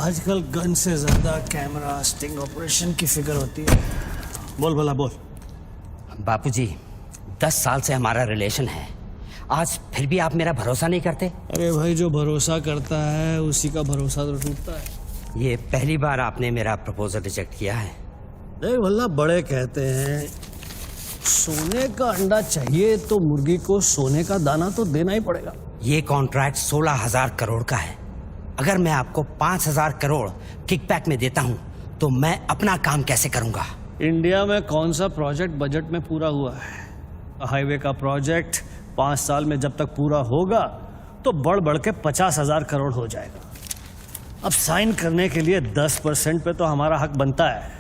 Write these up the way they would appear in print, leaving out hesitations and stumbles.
आजकल गन से ज्यादा कैमरा स्टिंग ऑपरेशन की फिक्र होती है। बोल भला बोल। बापूजी 10 साल से हमारा रिलेशन है, आज फिर भी आप मेरा भरोसा नहीं करते? अरे भाई, जो भरोसा करता है उसी का भरोसा तो टूटता है। ये पहली बार आपने मेरा प्रपोजल रिजेक्ट किया है। देख भला, बड़े कहते हैं सोने का अंडा चाहिए तो मुर्गी को सोने का दाना तो देना ही पड़ेगा। ये कॉन्ट्रैक्ट 16,000 करोड़ का है। अगर मैं आपको 5,000 करोड़ किकबैक में देता हूं तो मैं अपना काम कैसे करूंगा? इंडिया में कौन सा प्रोजेक्ट बजट में पूरा हुआ है? हाईवे का प्रोजेक्ट 5 साल में जब तक पूरा होगा तो बढ़ बढ़ के 50,000 करोड़ हो जाएगा। अब साइन करने के लिए 10% पे तो हमारा हक बनता है।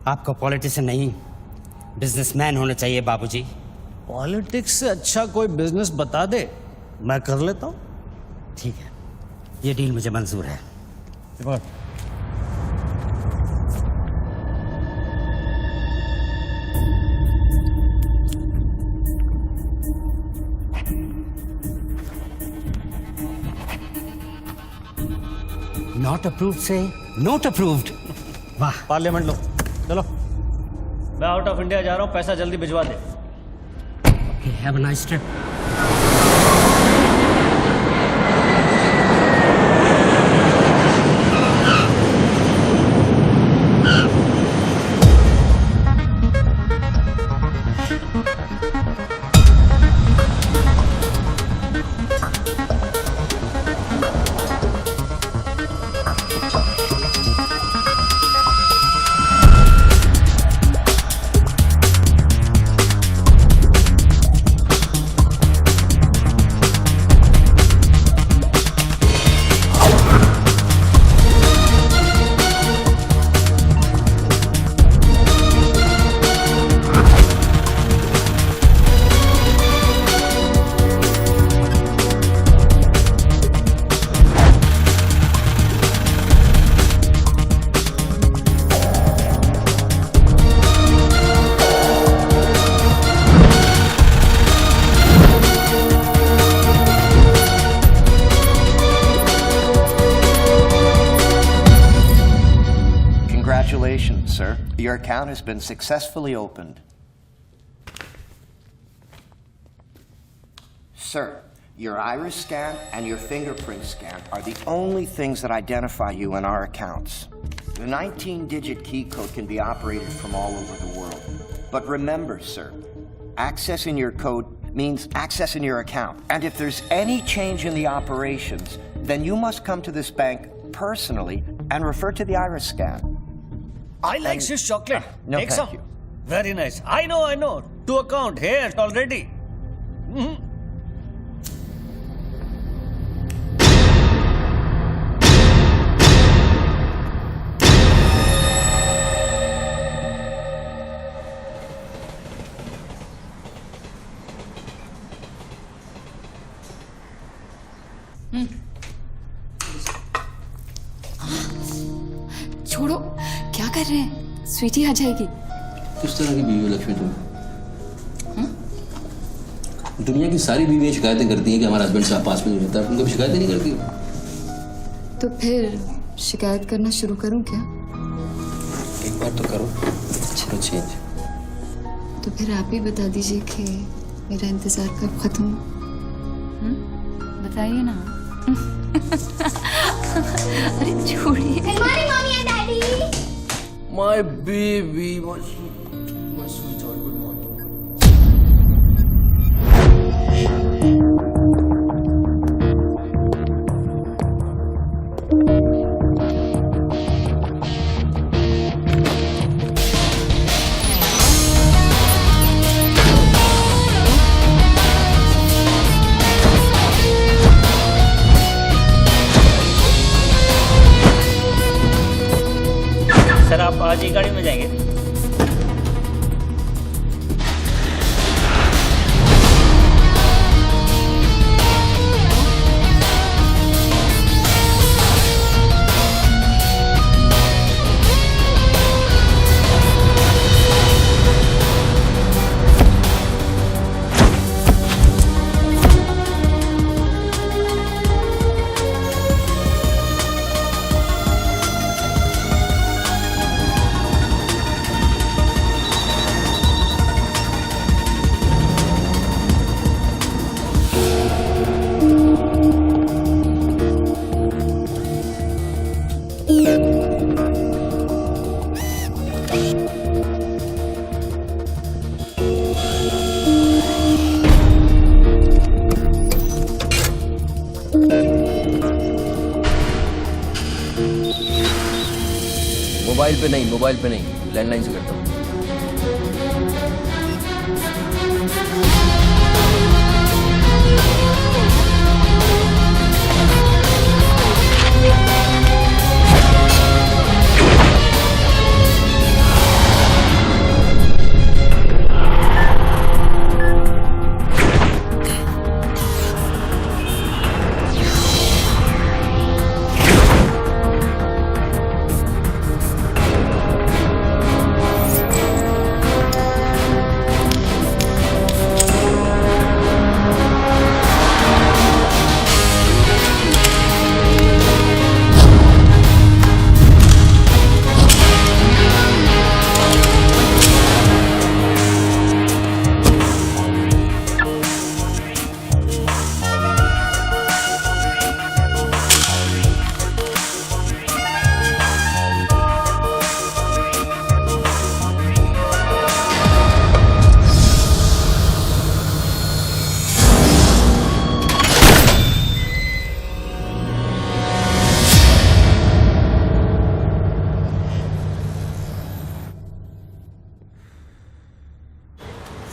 आपको पॉलिटिशियन नहीं बिजनेसमैन होना चाहिए बाबूजी। पॉलिटिक्स से अच्छा कोई बिजनेस बता दे, मैं कर लेता हूँ। ठीक है, ये डील मुझे मंजूर है। नॉट अप्रूव्ड से नोट अप्रूव्ड। वाह। पार्लियामेंट लो, चलो। मैं आउट ऑफ इंडिया जा रहा हूँ, पैसा जल्दी भिजवा दे। Have a nice trip. Congratulations, sir. Your account has been successfully opened. Sir, your iris scan and your fingerprint scan are the only things that identify you in our accounts. The 19-digit key code can be operated from all over the world. But remember, sir, accessing your code means accessing your account. And if there's any change in the operations, then you must come to this bank personally and refer to the iris scan. I like this chocolate. No, Take thank some. you. Very nice. I know. To account here already. छोड़ो, क्या कर रहे हैं? स्वीटी आ जाएगी। किस तरह की बीवी है लक्ष्मी तुम? दुनिया की सारी बीवियां शिकायतें करती हैं कि हमारा हस्बैंड साहब पास में नहीं रहता, तुम कभी शिकायतें नहीं करती? तो फिर शिकायत करना शुरू करूं क्या? एक बार तो करो, चलो चेंज। तो फिर आप ही बता दीजिए कि मेरा इंतजार कब खत्म हो? बताइए ना। अरे छोड़िए। My baby, my sweet heart, good morning. Sir आप आज ही गाड़ी में जाएंगे? मोबाइल पे नहीं, लैंडलाइन से करता हूँ।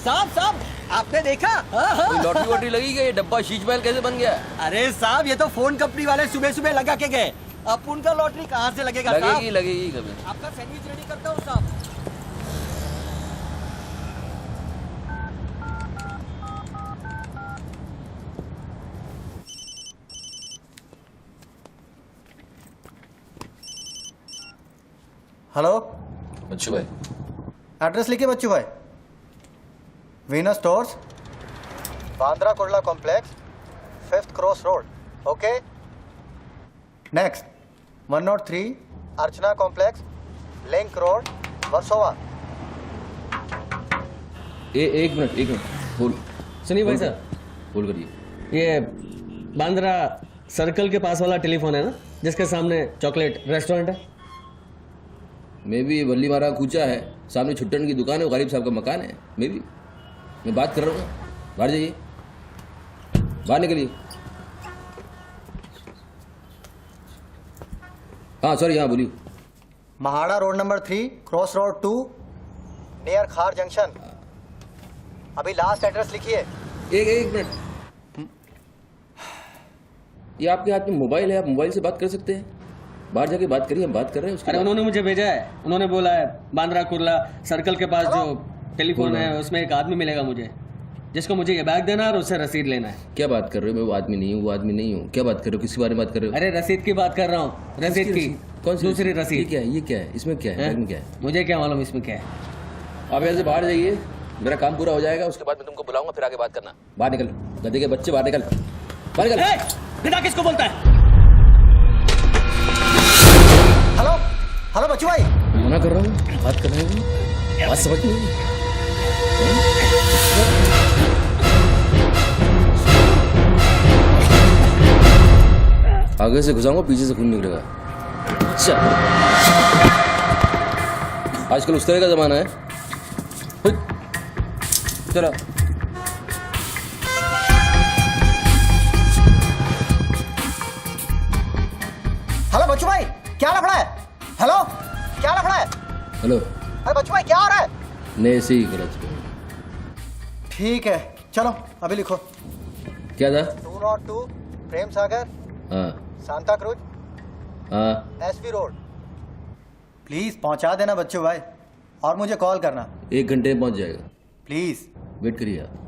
साहब आपने देखा? कोई लॉटरी वॉटरी लगी क्या? ये डब्बा शीश महल कैसे बन गया? अरे साहब ये तो फोन कंपनी वाले सुबह सुबह लगा के गए। अब उनका लॉटरी कहाँ से लगेगा? लगेगी कभी। आपका सैंडविच रेडी करता हूँ साहब। हेलो बच्चू भाई, एड्रेस लिखिए बच्चू भाई। Venus stores, Bandra Kurla complex, 5th cross road. Okay next 103 अर्चना कॉम्प्लेक्स, लिंक रोड, वर्सोवा। एक मिनट बोल। सुनिए भाई साहब, बोल करिए। ये बांद्रा सर्कल के पास वाला टेलीफोन है ना, जिसके सामने चॉकलेट रेस्टोरेंट है? मे भी वल्ली मारा कूचा है, सामने छुट्टन की दुकान है, गरीब साहब का मकान है। मे भी मैं बात कर रहा हूँ, बाहर जाइए, बाहर निकलिए। हाँ सॉरी, हाँ बोलिए। MHADA road number 3 cross road 2 near खार जंक्शन। अभी लास्ट एड्रेस लिखिए। एक मिनट, ये आपके हाथ में मोबाइल है, आप मोबाइल से बात कर सकते हैं। बाहर जाके बात करिए, हम बात कर रहे हैं। अरे उन्होंने मुझे भेजा है, उन्होंने बोला है बांद्रा कुर्ला सर्कल के पास जो टेलीफोन है उसमें एक आदमी मिलेगा मुझे। जिसको मुझे ये बैग देना है और उससे रसीद लेना है। क्या बात कर रहे हो? मैं वो आदमी नहीं हूँ, वो आदमी नहीं हूँ। क्या बात कर रहे हो? किसके बारे में बात कर रहे हो? अरे रसीद की बात कर रहा हूँ, रसीद की। कौन सी दूसरी ये रसीद। क्या है? ये क्या है? इसमें क्या है? बैग में क्या है? मुझे क्या मालूम इसमें क्या है। आप यहाँ से बाहर जाइए, मेरा काम पूरा हो जाएगा, उसके बाद मैं तुमको बुलाऊंगा, फिर आगे बात करना। बाहर निकल, गधे के बच्चे, बाहर निकल, बाहर निकल। पिता किसको बोलता है? हेलो हेलो बच्चू भाई। मना कर रहा हूँ, बात कर रहे हो, बात समझ नहीं। आगे से घुसाऊंगा, पीछे से खून निकलेगा। अच्छा, आजकल उस तरह का जमाना है। चलो हेलो बच्चू भाई, क्या लफड़ा है? हेलो, क्या लफड़ा है? हेलो, अरे बच्चू भाई क्या हो रहा है? ने से ही गलत। ठीक है, चलो अभी लिखो। क्या था? 202 प्रेम सागर, हाँ सांता क्रूज, हाँ, एसवी रोड। प्लीज पहुंचा देना बच्चू भाई, और मुझे कॉल करना 1 घंटे में पहुंच जाएगा। प्लीज। वेट करिए आप।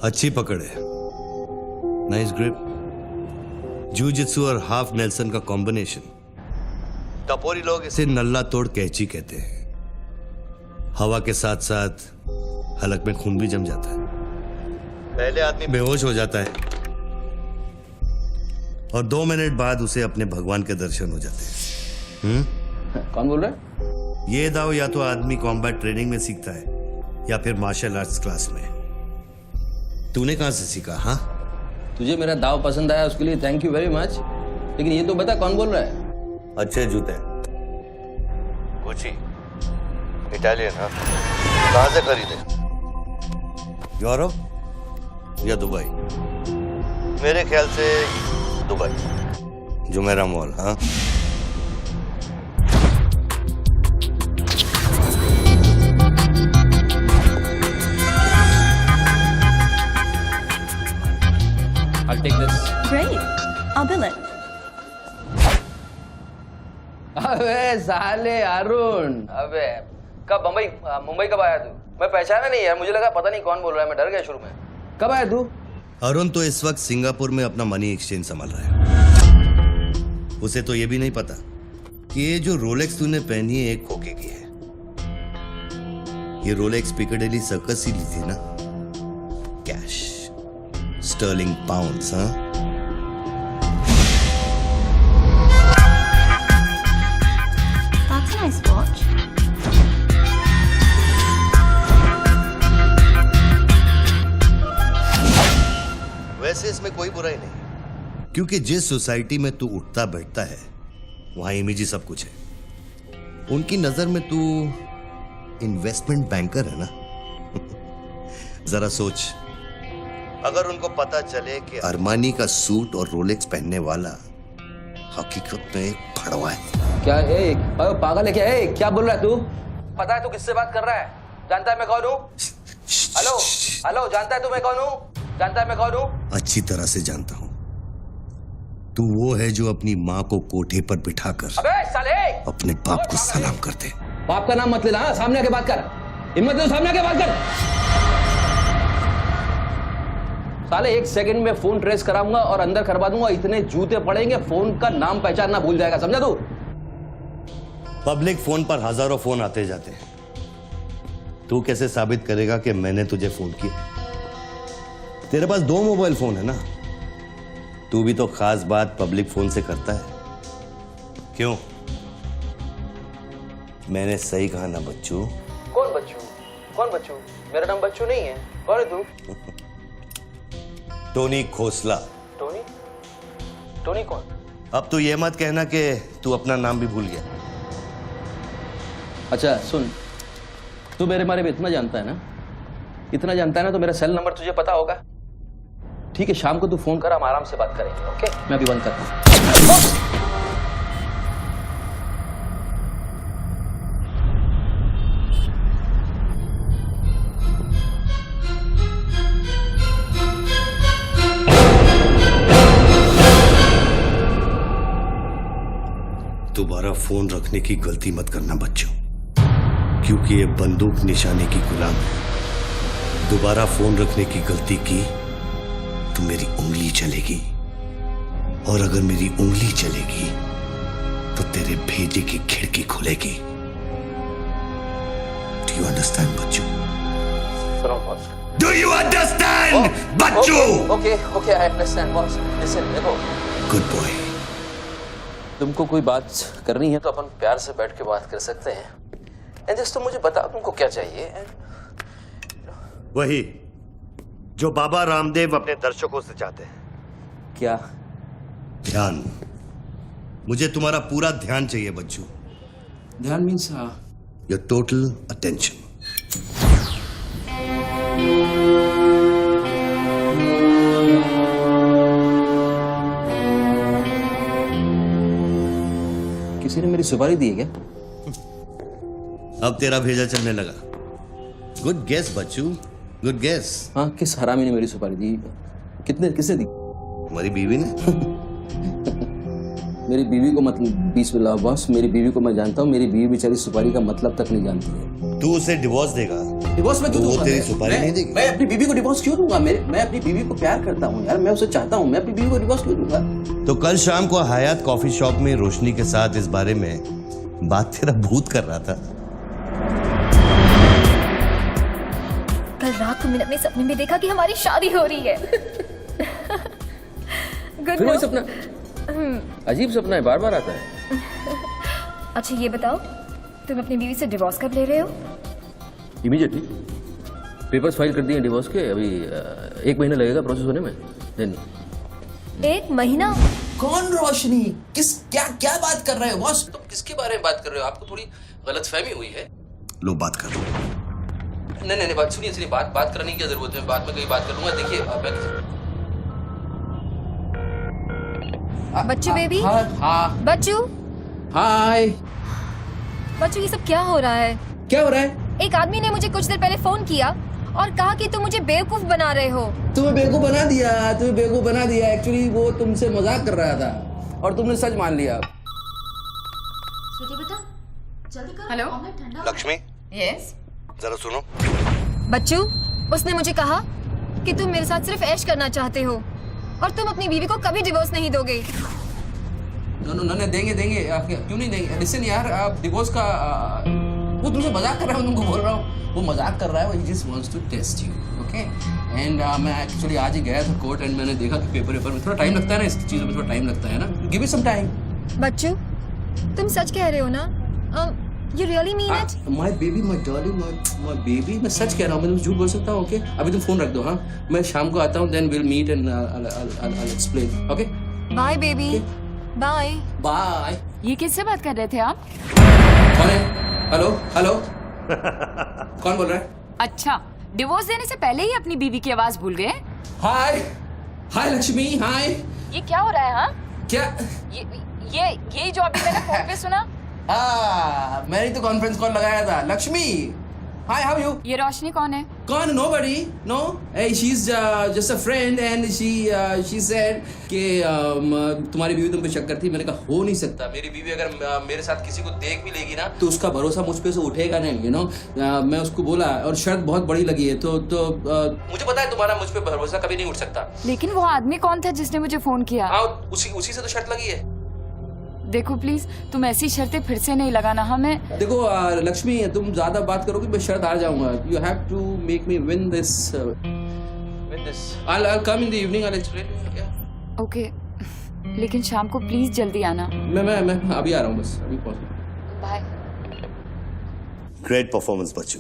अच्छी पकड़ है, नाइस ग्रिप। जूजित्सु और हाफ नेल्सन का कॉम्बिनेशन। टपोरी लोग इसे नल्ला तोड़ कैची कहते हैं। हवा के साथ साथ हलक में खून भी जम जाता है। पहले आदमी बेहोश हो जाता है और 2 मिनट बाद उसे अपने भगवान के दर्शन हो जाते हैं। कौन बोल रहा है? ये दाव या तो आदमी कॉम्बैट ट्रेनिंग में सीखता है या फिर मार्शल आर्ट्स क्लास में। तूने कहां से सीखा? हाँ, तुझे मेरा दाव पसंद आया, उसके लिए थैंक यू वेरी मच। लेकिन ये तो बता कौन बोल रहा है? अच्छे जूते, गुची, इटालियन। हाँ, कहां से खरीदे? यूरोप या दुबई? मेरे ख्याल से दुबई, जुमेरा मॉल। हाँ, I'll take this. Great. I'll bill it. अबे साले अरुण, अबे कब मुंबई कब आया तू? मैं पहचाना नहीं यार, मुझे लगा पता नहीं कौन बोल रहा है, मैं डर गया शुरू में। कब आया तू? अरुण तो इस वक्त सिंगापुर में अपना मनी एक्सचेंज संभाल रहा है। उसे तो ये भी नहीं पता कि ये जो रोलेक्स तूने पहनी है एक खोखे की है। ये रोलेक्स पिकाडेली सर्कस ही ली थी ना? Cash, sterling pounds. हाँ, That's a nice watch. वैसे इसमें कोई बुराई नहीं, क्योंकि जिस सोसाइटी में तू उठता बैठता है वहां इमेज ही सब कुछ है। उनकी नजर में तू इन्वेस्टमेंट बैंकर है ना। जरा सोच, अगर उनको पता चले कि अरमानी का सूट और रोलेक्स पहनने वाला हकीकत में एक भड़वा है। क्या है? पागल है क्या? क्या बोल रहा है तू? पता है तू किससे बात कर रहा है? जानता है मैं कौन हूँ? हेलो हेलो, जानता है तू मैं कौन हूँ? जानता है मैं कौन हूँ? अच्छी तरह से जानता हूं। तू वो है जो अपनी माँ को कोठे पर बिठाकर अबे साले अपने बाप को सलाम करते। बाप का नाम मत लेना, सामने आके बात कर। हिम्मत है तो सामने आके बात कर। साले 1 सेकंड में फोन ट्रेस कराऊंगा और अंदर करवा दूंगा। इतने जूते पड़ेंगे, फोन का नाम पहचानना भूल जाएगा, समझा तू? पब्लिक फोन पर हजारों फोन आते जाते हैं। तू कैसे साबित करेगा कि मैंने तुझे फोन किया? तेरे पास 2 मोबाइल फोन है ना। तू भी तो खास बात पब्लिक फोन से करता है, क्यों? मैंने सही कहा ना बच्चू? कौन बच्चू? कौन बच्चू? मेरा नाम बच्चू नहीं है। कौन है तू? टोनी खोसला। टोनी? टोनी कौन? अब तू ये मत कहना कि तू अपना नाम भी भूल गया। अच्छा सुन, तू मेरे बारे में इतना जानता है ना, इतना जानता है ना, तो मेरा सेल नंबर तुझे पता होगा। ठीक है, शाम को तू फोन कर, हम आराम से बात करेंगे। ओके, मैं अभी बंद करता हूँ। दोबारा फोन रखने की गलती मत करना बच्चों, क्योंकि ये बंदूक निशाने की गुलाम है। दोबारा फोन रखने की गलती की तो मेरी उंगली चलेगी, और अगर मेरी उंगली चलेगी तो तेरे भेजे की खिड़की खुलेगी। डू यू अंडरस्टैंड बच्चों? डू यू अंडरस्टैंड बच्चों? Okay I understand boss. Listen देखो, गुड बॉय। तुमको कोई बात करनी है तो अपन प्यार से बैठ के बात कर सकते हैं। एंड जस्ट तुम मुझे बताओ तुमको क्या चाहिए। वही जो बाबा रामदेव अपने दर्शकों से चाहते हैं। क्या? ध्यान। मुझे तुम्हारा पूरा ध्यान चाहिए बच्चू। ध्यान मीन्स योर टोटल अटेंशन। किसी ने मेरी सुपारी दी है क्या? अब तेरा भेजा चलने लगा। गुड गेस बच्चू, गुड गेस। हाँ, किस हरामी ने मेरी सुपारी दी? किसने दी? तुम्हारी बीवी ने। मेरी बीवी को मतलब 20 लाख बॉस, मेरी बीवी को मैं जानता हूँ। मेरी बीवी बेचारी सुपारी का मतलब तक नहीं जानती है। तू उसे डिवोर्स देगा? डिवोर्स में क्यों दूंगा? वो तेरी सुपारी नहीं देगी? मैं अपनी बीवी को डिवोर्स क्यों दूंगा? मैं अपनी बीवी को प्यार करता हूँ यार, मैं उसे चाहता हूँ। मैं अपनी बीवी को डिवोर्स क्यों दूंगा? तो कल शाम को हयात कॉफी शॉप में रोशनी के साथ इस बारे में बात तेरा भूत कर रहा था। कल रात को मैंने अपने सपने में देखा कि हमारी शादी हो रही है। गुड फिर वही सपना? अजीब सपना है, बार बार आता है। अच्छा ये बताओ, तुम अपनी बीवी से डिवोर्स कब ले रहे हो? इमीडिएटली। पेपर्स फाइल कर दिए डिवोर्स के। अभी 1 महीना लगेगा प्रोसेस होने में। देन 1 महीना? कौन रोशनी? क्या बात कर रहे हो बॉस? तुम किसके बारे में बात कर रहे हो? आपको थोड़ी गलतफहमी हुई है। लो बात कर लो। नहीं बात सुनिए, बात करने की क्या जरूरत है? बाद में कहीं बात कर लूंगा। देखिए बच्चू बेबी। हाँ बच्चू। हाय। बच्चू ये सब क्या हो रहा है? क्या हो रहा है? एक आदमी ने मुझे कुछ देर पहले फोन किया और कहा कि तुम मुझे बेवकूफ बना रहे हो। तुम्हें बेवकूफ बना दिया। एक्चुअली वो तुमसे मजाक कर रहा था और तुमने सच मान लिया। हेलो लक्ष्मी। यस। जरा सुनो। बच्चू, उसने मुझे कहा कि तुम मेरे साथ सिर्फ ऐश करना चाहते हो और तुम अपनी बीवी को कभी डिवोर्स नहीं दोगे। नो देंगे। क्यों नहीं देंगे? लिसन यार, आप डिवोर्स का वो तुमसे मजाक कर रहा है। मैं तुमको बोल रहा हूँ वो मजाक कर रहा है। He just wants to test you, okay? And मैं एक्चुअली आज ही गया था कोर्ट एंड मैंने देखा कि पेपर में थोड़ा टाइम लगता है ना, इस चीज़ों में थोड़ा टाइम लगता है ना। Give it some time. बच्चू, तुम सच कह रहे हो ना? You really mean it? My baby, my darling, my baby. मैं सच कह रहा हूँ। मैं तुम झूठ बोल सकता हूँ? ओके, अभी तुम फोन रख दो। हाँ, मैं शाम को आता हूँ। Then we'll meet and I'll explain. Okay? Bye baby. Bye. Bye. ये किससे बात कर रहे थे आप? कौन है? हेलो कौन बोल रहा है? अच्छा, डिवोर्स देने से पहले ही अपनी बीवी की आवाज भूल गए? हाय लक्ष्मी, हाय। ये क्या हो रहा है? हाँ, क्या? ये जो अभी मैंने फोन पे सुना। मैंने तो कॉन्फ्रेंस कॉल लगाया था। Lakshmi, hi, how you? ये रोशनी कौन है? कौन? Nobody, no. She is just a friend and she said कि तुम्हारी बीवी तुम पे शक करती। मैंने कहा हो नहीं सकता। मेरी बीवी अगर मेरे साथ किसी को देख भी लेगी ना तो उसका भरोसा मुझ पे से उठेगा नहीं, यू नो। मैं उसको बोला और शर्त बहुत बड़ी लगी है। तो मुझे पता है तुम्हारा मुझ पे भरोसा कभी नहीं उठ सकता। लेकिन वो आदमी कौन था जिसने मुझे फोन किया? उसी से तो शर्त लगी है। देखो प्लीज, तुम ऐसी शर्तें फिर से नहीं लगाना। हमें देखो लक्ष्मी, तुम ज्यादा बात करोगे मैं शर्त हार जाऊंगा। You have to make me win this. I'll come in the evening. I'll explain. Yeah. Okay, लेकिन शाम को प्लीज जल्दी आना। मैं अभी आ रहा हूँ, बस अभी पहुँच। बाय। ग्रेट परफॉर्मेंस बच्चू,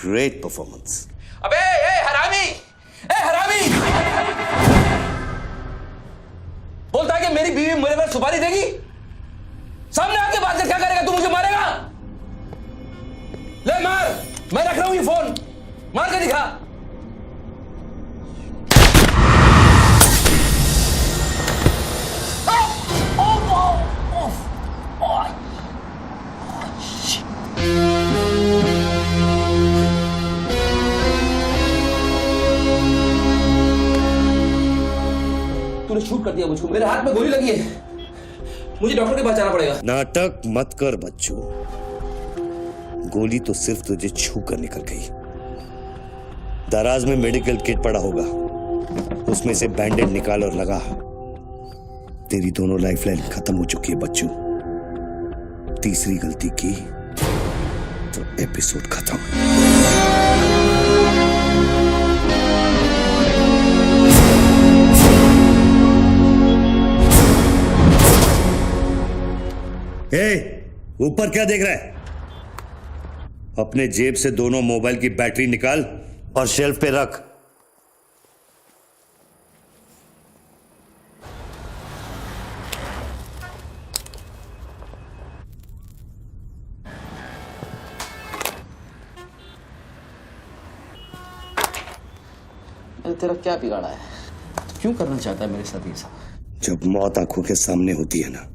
ग्रेट परफॉर्मेंस। अबे हरामी, बोलता है कि मेरी बीवी मेरे पर सुपारी देगी। सामने आके बात कर, क्या करेगा तू? मुझे मारेगा? ले मार, मैं रख रहा हूं ये फोन, मार के दिखा। तूने शूट कर दिया मुझको, मेरे हाथ में गोली लगी है। मुझे डॉक्टर के पास जाना पड़ेगा। नाटक मत कर बच्चों, गोली तो सिर्फ तुझे छू कर निकल गई। दराज में मेडिकल किट पड़ा होगा, उसमें से बैंडेड निकाल और लगा। तेरी दोनों लाइफलाइन खत्म हो चुकी है बच्चों। तीसरी गलती की तो एपिसोड खत्म। ऊपर क्या देख रहा है? अपने जेब से दोनों मोबाइल की बैटरी निकाल और शेल्फ पे रख। तेरा क्या बिगाड़ा है? क्यों करना चाहता है मेरे साथ ये सब? जब मौत आंखों के सामने होती है ना,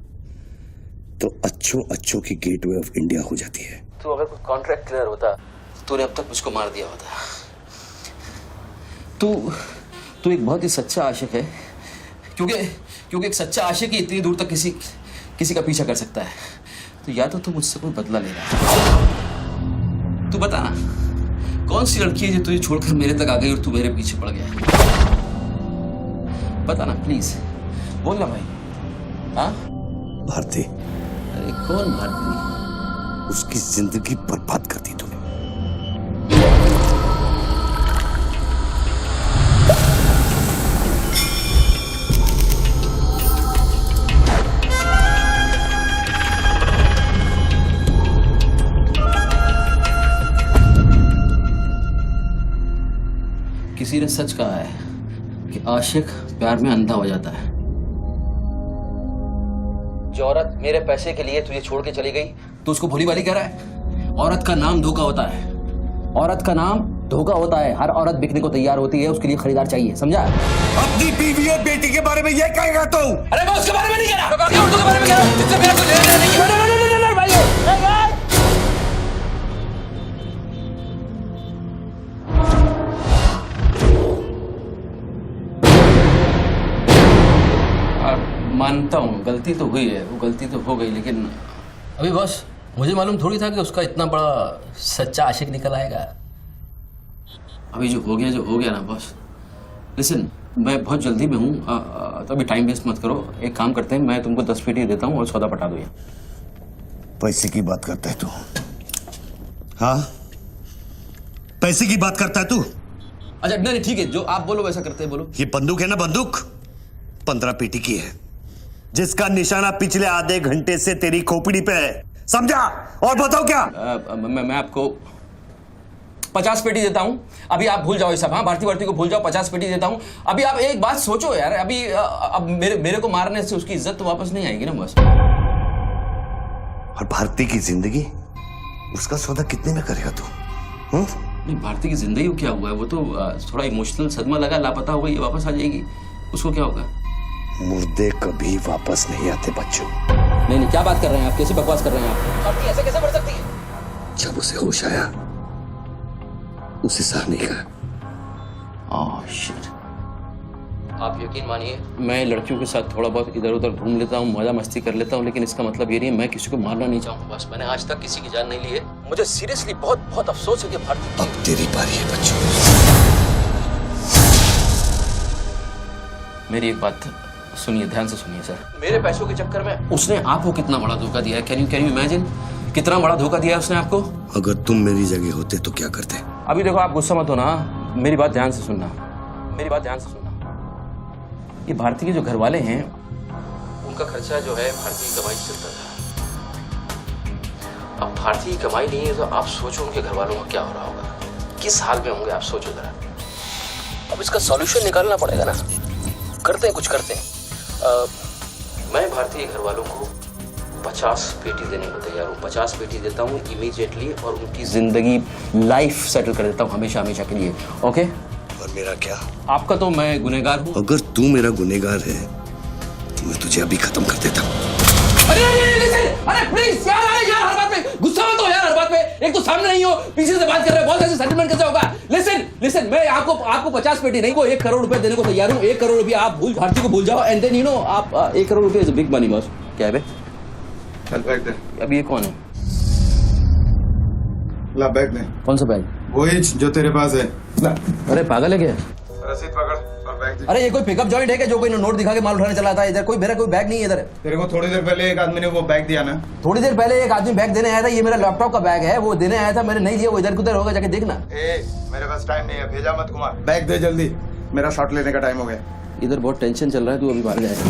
तो अच्छों की गेटवे ऑफ इंडिया हो जाती है। तो अगर कोई कॉन्ट्रैक्ट क्लियर होता, तूने अब तक मुझको मार दिया होता। तू एक बहुत ही सच्चा आशिक है, क्योंकि एक सच्चा आशिक ही इतनी दूर तक किसी का पीछा कर सकता है। तो या तो तू मुझसे कोई बदला ले रहा है। तू बता ना, कौन सी लड़की है जो तुझे छोड़कर मेरे तक आ गई और तू मेरे पीछे पड़ गया? बता ना प्लीज, बोल ना भाई। हाँ, भारती। अरे कौन भारती? उसकी जिंदगी बर्बाद कर दी तूने। किसी ने सच कहा है कि आशिक प्यार में अंधा हो जाता है। जो औरत मेरे पैसे के लिए तुझे छोड़ के चली गई, तो उसको भोली भाली कह रहा है? औरत का नाम धोखा होता है। औरत का नाम धोखा होता है। हर औरत बिकने को तैयार होती है, उसके लिए खरीदार चाहिए, समझा? अपनी बीवी और बेटी के बारे में ये कहेगा तू? अरे मैं उसके बारे में नहीं कह रहा, मैं उर्दू के बारे में कह रहा हूं, जिससे मेरा कुछ लेना देना नहीं है। मानता हूँ गलती तो हुई है, वो गलती तो हो गई, लेकिन अभी बॉस मुझे मालूम थोड़ी था कि उसका इतना बड़ा सच्चा आशिक निकल आएगा। अभी जो हो गया ना बॉस। लिसन, मैं बहुत जल्दी में हूँ, तो अभी टाइम वेस्ट मत करो। एक काम करते हैं, मैं तुमको 10 पेटी देता हूँ और सौदा पटा दो। पैसे की बात करता है तू? हाँ, पैसे की बात करता है तू? अच्छा नहीं ठीक है, जो आप बोलो वैसा करते हैं, बोलो। ये बंदूक है ना, बंदूक 15 पेटी की है, जिसका निशाना पिछले आधे घंटे से तेरी खोपड़ी पे है, समझा? और बताओ क्या? मैं आपको 50 पेटी देता हूं। अभी आप भूल जाओ ये सब। हाँ, भारती को भूल जाओ, 50 पेटी देता हूं। अभी आप एक बात सोचो यार, अभी अब मेरे को मारने से उसकी इज्जत तो वापस नहीं आएगी ना बस। और भारती की जिंदगी, उसका सौदा कितने में करेगा तू? नहीं, भारती की जिंदगी को क्या हुआ है? वो तो थोड़ा इमोशनल सदमा लगा, लापता हो गई, वापस आ जाएगी। उसको क्या होगा? मुर्दे कभी वापस नहीं आते बच्चों। नहीं, क्या बात कर रहे हैं आप? कैसे बकवास कर रहे हैं आप? भारती ऐसे कैसे बढ़ सकती है? जब उसे होश आया, उसे सह नहीं कहा। आप यकीन मानिए, मैं लड़कियों के साथ थोड़ा बहुत इधर उधर घूम लेता हूँ, मजा मस्ती कर लेता हूँ, लेकिन इसका मतलब ये नहीं है मैं किसी को मारना नहीं चाहूँगा। बस मैंने आज तक किसी की जान नहीं ली है। मुझे सीरियसली बहुत अफसोस है कि भारती। अब तेरी बारी है बच्चों। मेरी एक बात सुनिए, ध्यान से सुनिए सर। मेरे पैसों के चक्कर में उसने आपको कितना बड़ा धोखा दिया है? कैन यू इमेजिन कितना बड़ा धोखा दिया है उसने आपको? अगर तुम मेरी जगह होते तो क्या करते? अभी देखो, आप गुस्सा मत होना, मेरी बात ध्यान से सुनना। ये भारती के जो घर वाले हैं, उनका खर्चा जो है भारती की कमाई से चलता था। अब भारती की कमाई नहीं है, तो आप सोचो उनके घर वालों का क्या हो रहा होगा, किस हाल में होंगे, आप सोचो जरा। अब इसका सॉल्यूशन निकालना पड़ेगा ना। करते हैं, कुछ करते हैं। मैं भारती के घर वालों को 50 पेटी देने को तैयार हूँ। 50 पेटी देता हूँ इमीडिएटली, और उनकी जिंदगी लाइफ सेटल कर देता हूँ हमेशा के लिए। ओके? और मेरा क्या? आपका तो मैं गुनहगार हूँ। अगर तू मेरा गुनहगार है तो मैं तुझे अभी खत्म कर देता हूँ। अरे प्लीज यार, हर बात पे गुस्सा मत हो यार, हर बात पे। एक तो सामने नहीं हो, पीछे से बात कर रहे हो, बहुत ऐसे सेटलमेंट कैसे होगा? लिसन, मैं आपको 50 पेटी नहीं, वो 1 करोड़ रुपए देने को तैयार हूँ। 1 करोड़ रुपया आप भारती को भूल जाओ, एंड देन आप 1 करोड़ रुपया is a big money boss. क्या है बे? चल बैग दे। अब ये कौन है? ला बैग दे। कौन सा बैग? वही जो तेरे पास है। ला। अरे पागल है क्या? रसीद पकड़ और बैग दे। अरे ये कोई पिकअप जॉइंट है क्या जो कोई नोट दिखा के माल उठाने चला था? इधर कोई मेरा कोई बैग नहीं है इधर। तेरे को थोड़ी देर पहले एक आदमी ने वो बैग दिया ना। थोड़ी देर पहले एक आदमी बैग देने आया था। ये मेरा लैपटॉप का बैग है, वो देने आया था, मैंने नहीं दिया। वो इधर उधर होगा, जाके देखना। मेरे पास टाइम नहीं है, भेजा मत घुमा। बैग दे जल्दी, मेरा शॉट लेने का टाइम हो गया। इधर बहुत टेंशन चल रहा है, तू अभी बाहर जाएगा।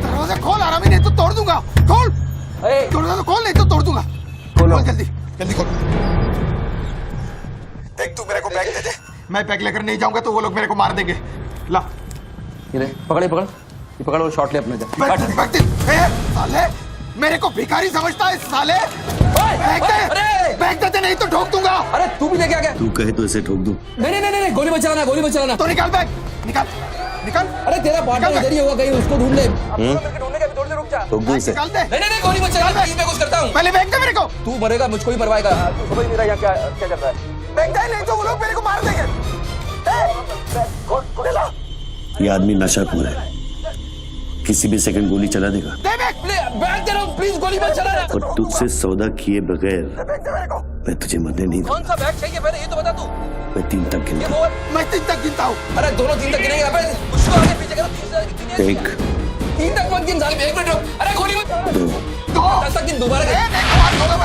दरवाजा खोल, आरामी, नहीं तो तोड़ दूंगा। खोल दरवाजा, खोल नहीं तो तोड़ दूंगा। खोल जल्दी जल्दी खोल। देख तू मेरे को बैग दे दे, मैं बैग लेकर नहीं जाऊंगा तो वो लोग मेरे को मार देंगे। ला ये ले, पकड़ ये पकड़ और शॉट ले अपने इधर। साले मेरे को भिखारी समझता है साले। बैग दे नहीं तो ठोक दूंगा। अरे तू भी लेके आ गया। तू कहे तो इसे ठोक दूं। नहीं, गोली मत चलाना। तो निकाल बैग, निकाल। अरे तेरा पार्टनर इधर ही होगा कहीं, उसको ढूंढ ले। ढूंढने का थोड़ी देर रुक जा। ठोक दूं इसे। निकाल दे। नहीं, गोली मत चला, मैं कुछ करता हूँ। पहले बैग दे मेरे को। तू मरेगा, मुझको ही मरवाएगा। समझ नहीं रहा यहाँ क्या चल रहा है। बैग दे नहीं तो वो लोग मेरे को मार देंगे। ये आदमी नशाखोर है, किसी भी सेकंड गोली चला देगा। बैग दे रहा हूँ, प्लीज गोली मत चलाना। और तुझसे सौदा किए बगैर मैं तुझे मरने नहीं कौन सा बैग चाहिए पहले ये तो बता तू। मैं 3 तक गिनता हूं। मैं 3 तक गिनता हूँ। अरे दोनों 3 तक गिनेंगे। अबे उसको आगे पीछे करो। 1 3 तक मत गिन साले, 1 मिनट रुक। अरे गोली मत। 2 10 तक गिन दोबारा गिन। और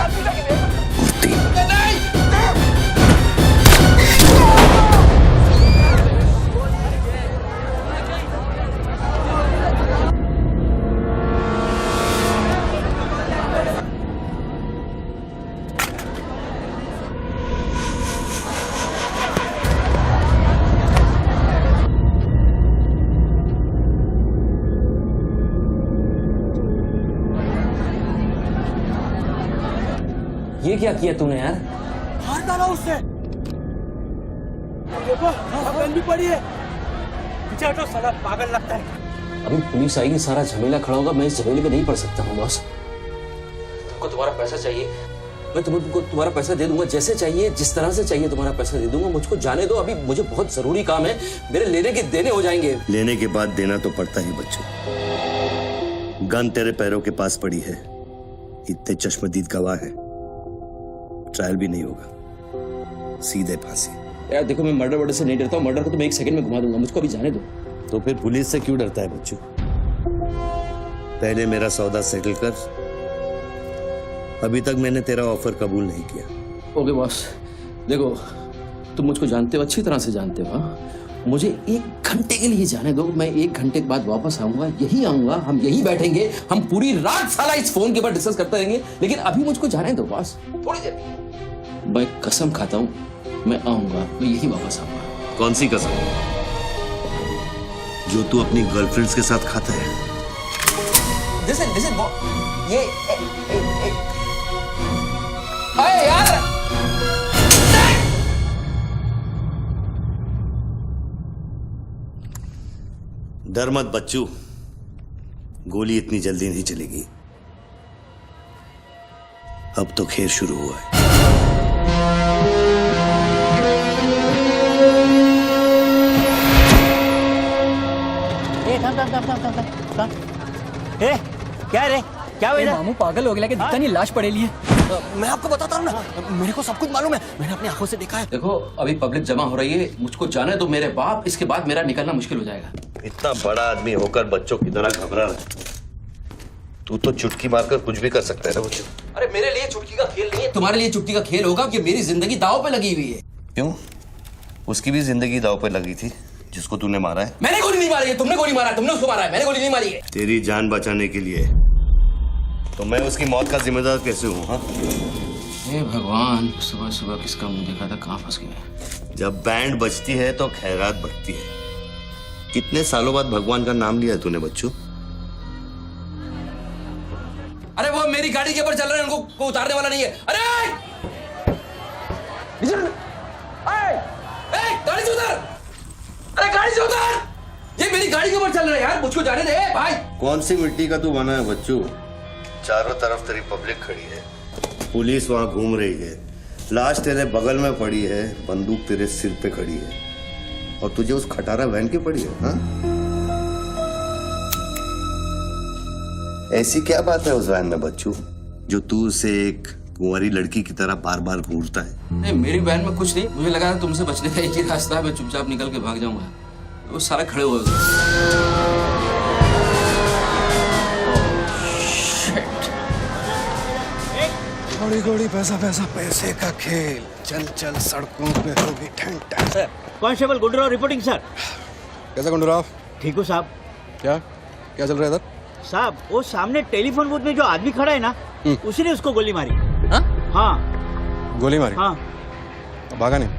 3। नहीं ये क्या किया तूने यार? मार डाला उससे। देखो गन भी पड़ी है। पीछे हटो, साला पागल लगता है। अभी पुलिस आएगी, सारा झमेला खड़ा होगा। मैं इस झमेले में नहीं पड़ सकता हूँ बॉस। तुमको तुम्हारा पैसा चाहिए, मैं तुमको तुम्हारा पैसा दे दूंगा। जैसे चाहिए, जिस तरह से चाहिए तुम्हारा पैसा दे दूंगा। मुझको जाने दो, अभी मुझे बहुत जरूरी काम है। मेरे लेने के देने हो जाएंगे। लेने के बाद देना तो पड़ता ही बच्चों। गन तेरे पैरों के पास पड़ी है, इतने चश्मदीद गवाह है। ट्रायल भी नहीं होगा, सीधे फांसी। यार देखो, मैं मर्डर से नहीं डरता हूँ। मर्डर को तो मैं 1 सेकंड में घुमा दूंगा। मुझको अभी जाने दो। तो फिर पुलिस से क्यों डरता है बच्चों? पहले मेरा सौदा सेटल कर। अभी तक मैंने तेरा ऑफर कबूल नहीं किया। ओके बॉस, देखो तुम मुझको जानते हो, अच्छी तरह से जानते हो। मुझे 1 घंटे के लिए जाने दो। मैं 1 घंटे के बाद वापस आऊंगा, यही आऊंगा, हम यही बैठेंगे, हम पूरी रात साला इस फोन के ऊपर डिस्कस करते रहेंगे। लेकिन अभी मुझको जाने दो बॉस, थोड़ी देर। मैं कसम खाता हूँ, मैं आऊंगा, मैं यही वापस आऊंगा। कौन सी कसम? जो तू अपनी गर्लफ्रेंड्स के साथ खाता है। Listen, ये अरे यार, डर मत बच्चू, गोली इतनी जल्दी नहीं चलेगी। अब तो खेल शुरू हुआ है। ए, क्या रे? क्या हुआ? मामू पागल हो गया कि दिखता नहीं, लाश पड़ेली है। मैं आपको बताता हूँ ना, मेरे को सब कुछ मालूम है। मैंने अपनी आंखों से देखा है। देखो अभी पब्लिक जमा हो रही है, मुझको जाने दो मेरे बाप। इसके बाद मेरा निकलना मुश्किल हो जाएगा। इतना बड़ा आदमी होकर बच्चों की तरह घबरा रहा है। तू तो चुटकी मारकर कुछ भी कर सकता है ना बच्चों। अरे मेरे लिए चुटकी का खेल नहीं है, तुम्हारे लिए चुटकी का खेल होगा कि मेरी जिंदगी दांव पे लगी हुई है। क्यों? उसकी भी जिंदगी दांव पे लगी थी जिसको तूने मारा है। मैंने गोली नहीं मारी है, तुमने गोली मारा है, तुमने उसको मारा है, मैंने गोली नहीं मारी है। तेरी जान बचाने के लिए तो मैं उसकी मौत का जिम्मेदार कैसे हूँ? हाँ, हे भगवान, सुबह सुबह किसका मुंह देखा था, कहाँ फंस गए। जब बैंड बजती है तो खैरात बढ़ती है। कितने सालों बाद भगवान का नाम लिया तूने बच्चों? अरे वो मेरी गाड़ी के ऊपर चल रहे हैं, उनको को उतारने वाला नहीं है। अरे गाड़ी से उतर! अरे गाड़ी से उतर! ये मेरी गाड़ी के ऊपर चल रहा है यार, मुझको जाने दे भाई। कौन सी मिट्टी का तू बना है बच्चों? चारों तरफ तेरी पब्लिक खड़ी है, पुलिस वहां घूम रही है, लाश तेरे बगल में पड़ी है, बंदूक तेरे सिर पे खड़ी है, और तुझे उस खटारा वैन के पड़ी है। हाँ? ऐसी क्या बात है उस वैन में बच्चू जो तू उसे एक कुंवारी लड़की की तरह बार बार घूरता है? नहीं, मेरी बहन में कुछ नहीं, मुझे लगा था तुमसे बचने का एक ही रास्ता है, मैं चुपचाप निकल के भाग जाऊंगा। वो सारे खड़े हुए घोड़ी घोड़ी पैसा पैसा पैसे का खेल, चल चल सड़कों पे होगी ठंडा। Sir constable Gundurao reporting sir. कैसा गुंडूराव? ठीक हो साहब? क्या क्या चल रहा है इधर? साहब वो सामने टेलीफोन बूथ में जो आदमी खड़ा है ना, उसी ने उसको गोली मारी। हाँ गोली मारी? हाँ भागा नहीं?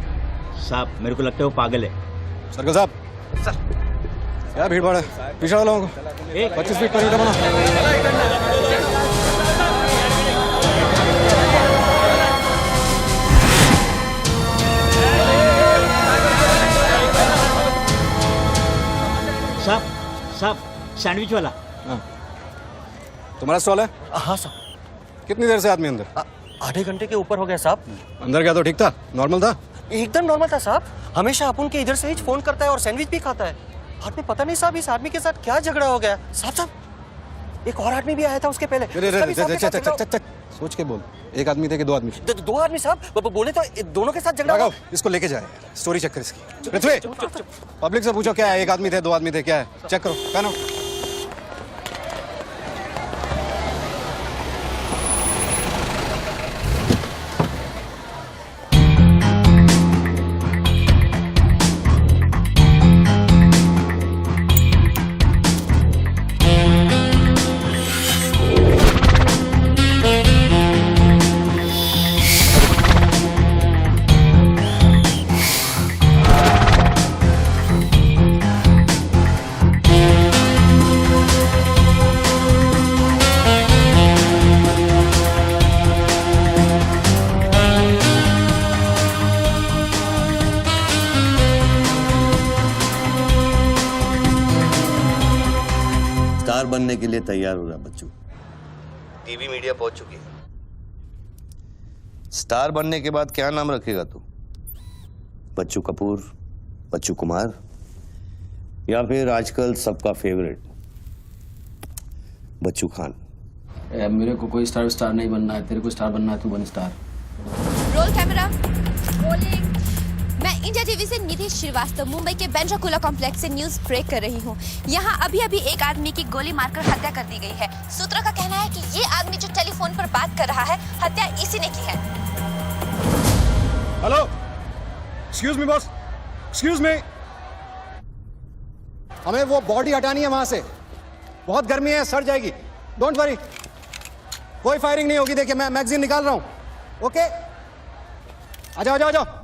साहब मेरे को लगता है वो पागल है। सर्कल साहब सर, क्या भीड़ भाड़ है? पीछे वालों को 25 फीट पर बना। साहब साहब सैंडविच वाला। तुम्हारा स्टॉल है? हाँ साहब। कितनी देर से आदमी अंदर? आधे घंटे के ऊपर हो गया साहब। अंदर क्या तो ठीक था, नॉर्मल था? एकदम नॉर्मल था साहब। हमेशा अपन के इधर से ही फोन करता है और सैंडविच भी खाता है। बाद में पता नहीं साहब इस आदमी के साथ क्या झगड़ा हो गया। साहब एक और आदमी भी आया था उसके पहले। सोच के बोल, एक आदमी थे कि दो आदमी? दो आदमी साहब। बोले तो दोनों के साथ झगड़ा हुआ। इसको लेके जाए, स्टोरी चेक कर इसकी। पृथ्वी, पब्लिक से पूछो क्या है, एक आदमी थे, दो आदमी थे, क्या है? चेक करो, पहनो। स्टार बनने के लिए तैयार हो रहा बच्चू। टीवी मीडिया पहुंच चुकी है। स्टार बनने के बाद क्या नाम रखेगा तू? बच्चू कपूर, बच्चू कुमार, या फिर आजकल सबका फेवरेट बच्चू खान? मेरे को कोई स्टार नहीं बनना है, तेरे को स्टार बनना है, तू बन स्टार। Roll camera rolling. मैं इंडिया टीवी से निधि श्रीवास्तव मुंबई के बेंड्रा कॉम्प्लेक्स से न्यूज ब्रेक कर रही हूँ। यहाँ अभी अभी एक आदमी की गोली मारकर हत्या कर दी गई है। सूत्रों का कहना है कि ये आदमी जो टेलीफोन पर बात कर रहा है, हत्या इसी ने की है। Hello, excuse me boss, excuse me. हमें वो बॉडी हटानी है वहां से, बहुत गर्मी है, सड़ जाएगी। डोंट वरी, कोई फायरिंग नहीं होगी। देखिए मैं मैगजीन निकाल रहा हूं। ओके, आ जाओ आ जाओ आ जाओ।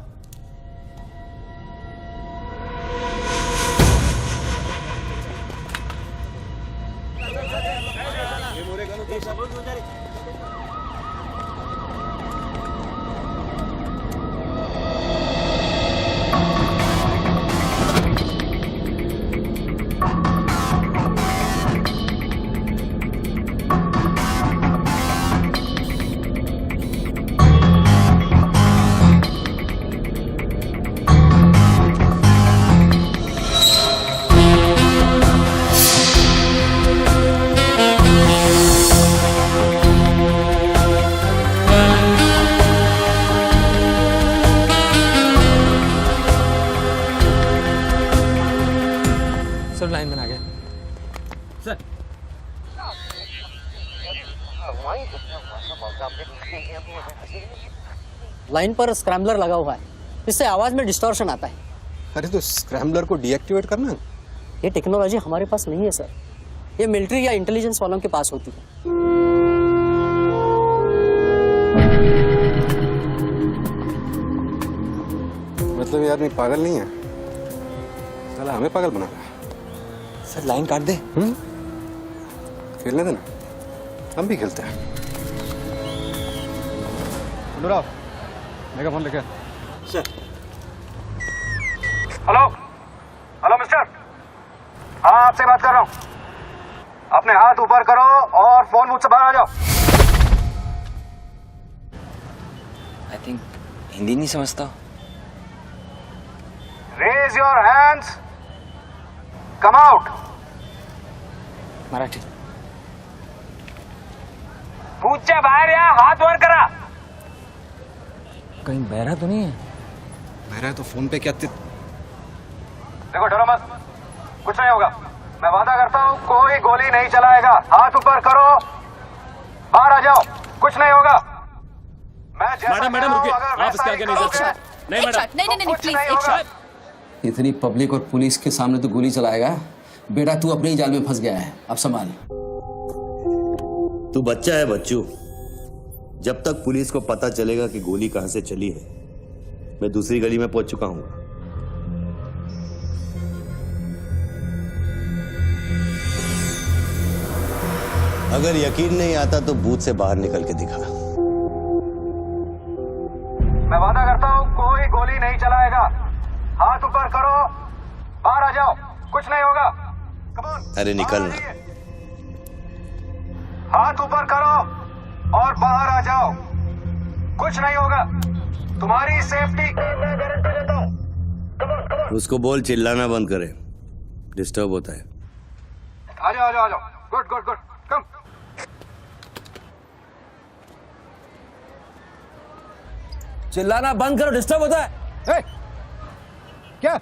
सर लाइन बना गया सर। लाइन पर स्क्रैम्बलर लगा हुआ है, इससे आवाज में डिस्टॉर्शन आता है। अरे तो स्क्रैम्बलर को डीएक्टिवेट करना। ये टेक्नोलॉजी हमारे पास नहीं है सर, ये मिलिट्री या इंटेलिजेंस वालों के पास होती है। मतलब ये आदमी पागल नहीं है, साला हमें पागल बना रहा है। सर लाइन काट दे। खेलने देना, हम भी खेलते हैं। गुंडूराव, मेगाफोन लेके। सर हेलो हेलो मिस्टर, हाँ आपसे बात कर रहा हूँ। अपने हाथ ऊपर करो और फोन मुझसे बाहर आ जाओ। आई थिंक हिंदी नहीं समझता। Raise your hands, come out. Marathi. पूछ जा बाहर या हाथ वर करा। कहीं बहरा तो नहीं है? बहरा है तो फोन पे क्या देखो डरो मत, कुछ नहीं होगा। मैं वादा करता हूँ कोई गोली नहीं चलाएगा। हाथ ऊपर करो, बाहर आ जाओ, कुछ नहीं होगा। मैडम रुकिए, आप इसके आगे नहीं जा सकते। नहीं मैडम, नहीं प्लीज एक शॉट। इतनी पब्लिक और पुलिस के सामने तो गोली चलाएगा? बेटा तू अपने ही जाल में फंस गया है, अब संभाल। तू बच्चा है बच्चू। जब तक पुलिस को पता चलेगा कि गोली कहां से चली है, मैं दूसरी गली में पहुंच चुका हूं। अगर यकीन नहीं आता तो बूथ से बाहर निकल के दिखा। मैं वादा करता हूँ कोई गोली नहीं चलाएगा। हाथ ऊपर करो, बाहर आ जाओ, कुछ नहीं होगा। अरे निकल ना। हाथ ऊपर करो और बाहर आ जाओ, कुछ नहीं होगा। तुम्हारी सेफ्टी मैं गारंटी देता हूँ। उसको बोल चिल्लाना बंद करे, डिस्टर्ब होता है। आ जाओ आ जाओ आ जाओ। गुड गुड गुड, कम। चिल्लाना बंद करो, डिस्टर्ब होता है। क्या?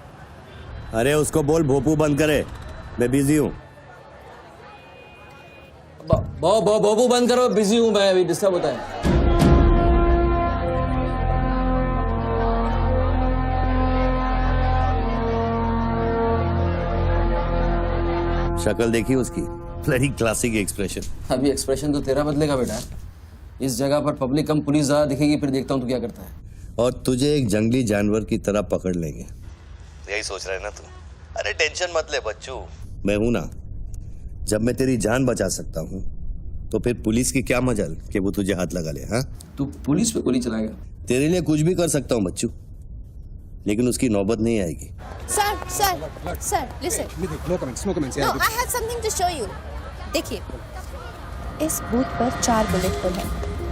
अरे उसको बोल भोपू बंद करे, मैं बिजी हूँ। बोबू बंद करो, बिजी हूँ मैं, अभी डिस्टर्ब होता है। शक्ल देखी उसकी, ब्लडी क्लासिक एक्सप्रेशन। अभी एक्सप्रेशन तो तेरा बदलेगा बेटा। इस जगह पर पब्लिक कम पुलिस ज्यादा दिखेगी, फिर देखता हूँ तू क्या करता है। और तुझे एक जंगली जानवर की तरह पकड़ लेंगे, यही सोच रहा है ना तू? अरे टेंशन मत ले बच्चू, मैं हूं ना। जब मैं तेरी जान बचा सकता हूं तो फिर पुलिस की क्या मजाल कि वो तुझे हाथ लगा ले। हाँ, तू पुलिस पे गोली चलाएगा? तेरे लिए कुछ भी कर सकता हूं बच्चू, लेकिन उसकी नौबत नहीं आएगी। Sir listen. No comments, no comments. No, I have something to show you. देखिए, इस बूथ पर 4 बुलेट होल है,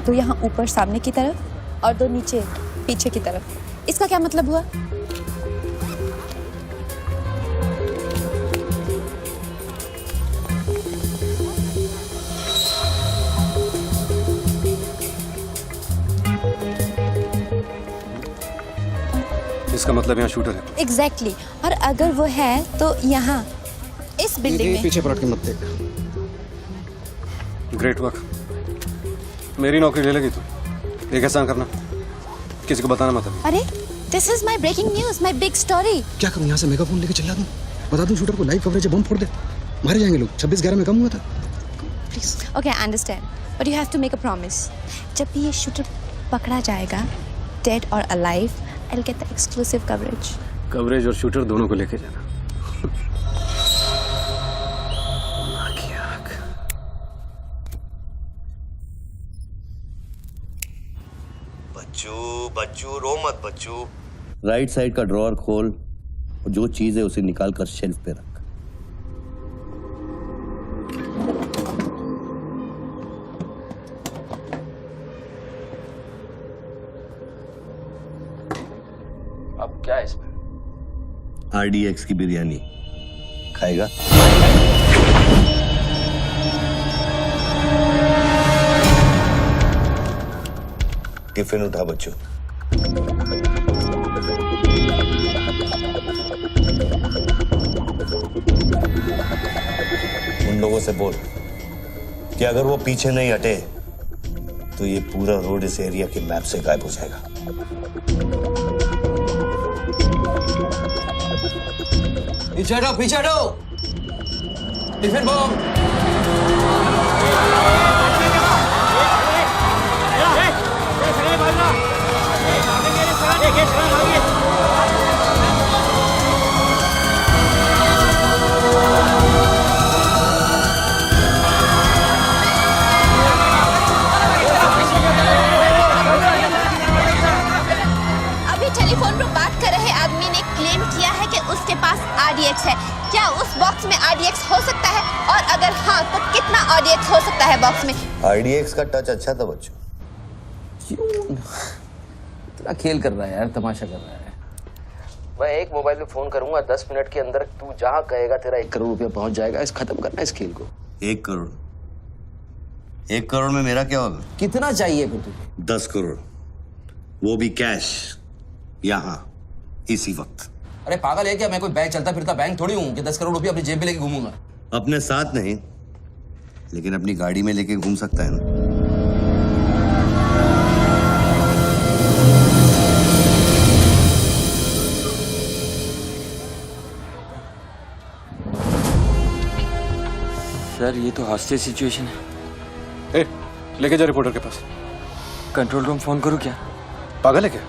2 यहाँ ऊपर सामने की तरफ और 2 नीचे पीछे की तरफ। इसका क्या मतलब हुआ? इसका मतलब यहाँ शूटर है। एग्जैक्टली और अगर वो है तो यहाँ इस बिल्डिंग में। पीछे पलट के मत देख। ग्रेट वर्क, मेरी नौकरी ले लेगी तू। एक एहसान करना, किसी को बताना मत। अरे this is my breaking news, my big story. क्या करूँ, यहाँ से मेगाफोन लेके चिल्ला दूँ, बता दूँ शूटर को लाइव कवरेज है, बम फोड़ दे, मारे जाएंगे लोग। 26/11 में कम हुआ था। Please okay I understand, but you have to make a promise. जब भी ये शूटर पकड़ा जाएगा, डेड और alive, I will get the exclusive coverage और शूटर दोनों को लेके जाना। बच्चू रो मत बच्चू। राइट साइड का ड्रॉअर खोल और जो चीज है उसे निकाल कर शेल्फ पे रख। अब क्या है इसमें? RDX की बिरयानी खाएगा? टिफिन उठा बच्चों। उन लोगों से बोल कि अगर वो पीछे नहीं हटे तो ये पूरा रोड इस एरिया के मैप से गायब हो जाएगा। पीछे हटो, पीछे हटो। Tiffin bomb. अभी टेलीफोन पर बात कर रहे आदमी ने क्लेम किया है कि उसके पास RDX है। क्या उस बॉक्स में RDX हो सकता है? और अगर हाँ तो कितना RDX हो सकता है बॉक्स में? RDX का टच अच्छा था बच्चों। इतना खेल कर रहा है यार, तमाशा कर रहा है। मैं एक मोबाइल में फोन करूंगा, 10 मिनट के अंदर तू जहां कहेगा तेरा 1 करोड़ रुपया पहुंच जाएगा। इस खत्म करना इस खेल को। 1 करोड़ 1 करोड़ में मेरा क्या होगा? कितना चाहिए फिर तुझे? 10 करोड़, वो भी कैश, यहाँ इसी वक्त। अरे पागल है क्या? मैं कोई बैंक चलता फिरता बैंक थोड़ी हूँ कि 10 करोड़ रुपया अपनी जेब में लेके घूमूंगा। अपने साथ नहीं, लेकिन अपनी गाड़ी में लेके घूम सकता है ना। सर ये तो हॉस्टेज सिचुएशन है। ए, लेके जा रिपोर्टर के पास। कंट्रोल रूम फोन करूँ क्या? पागल है क्या?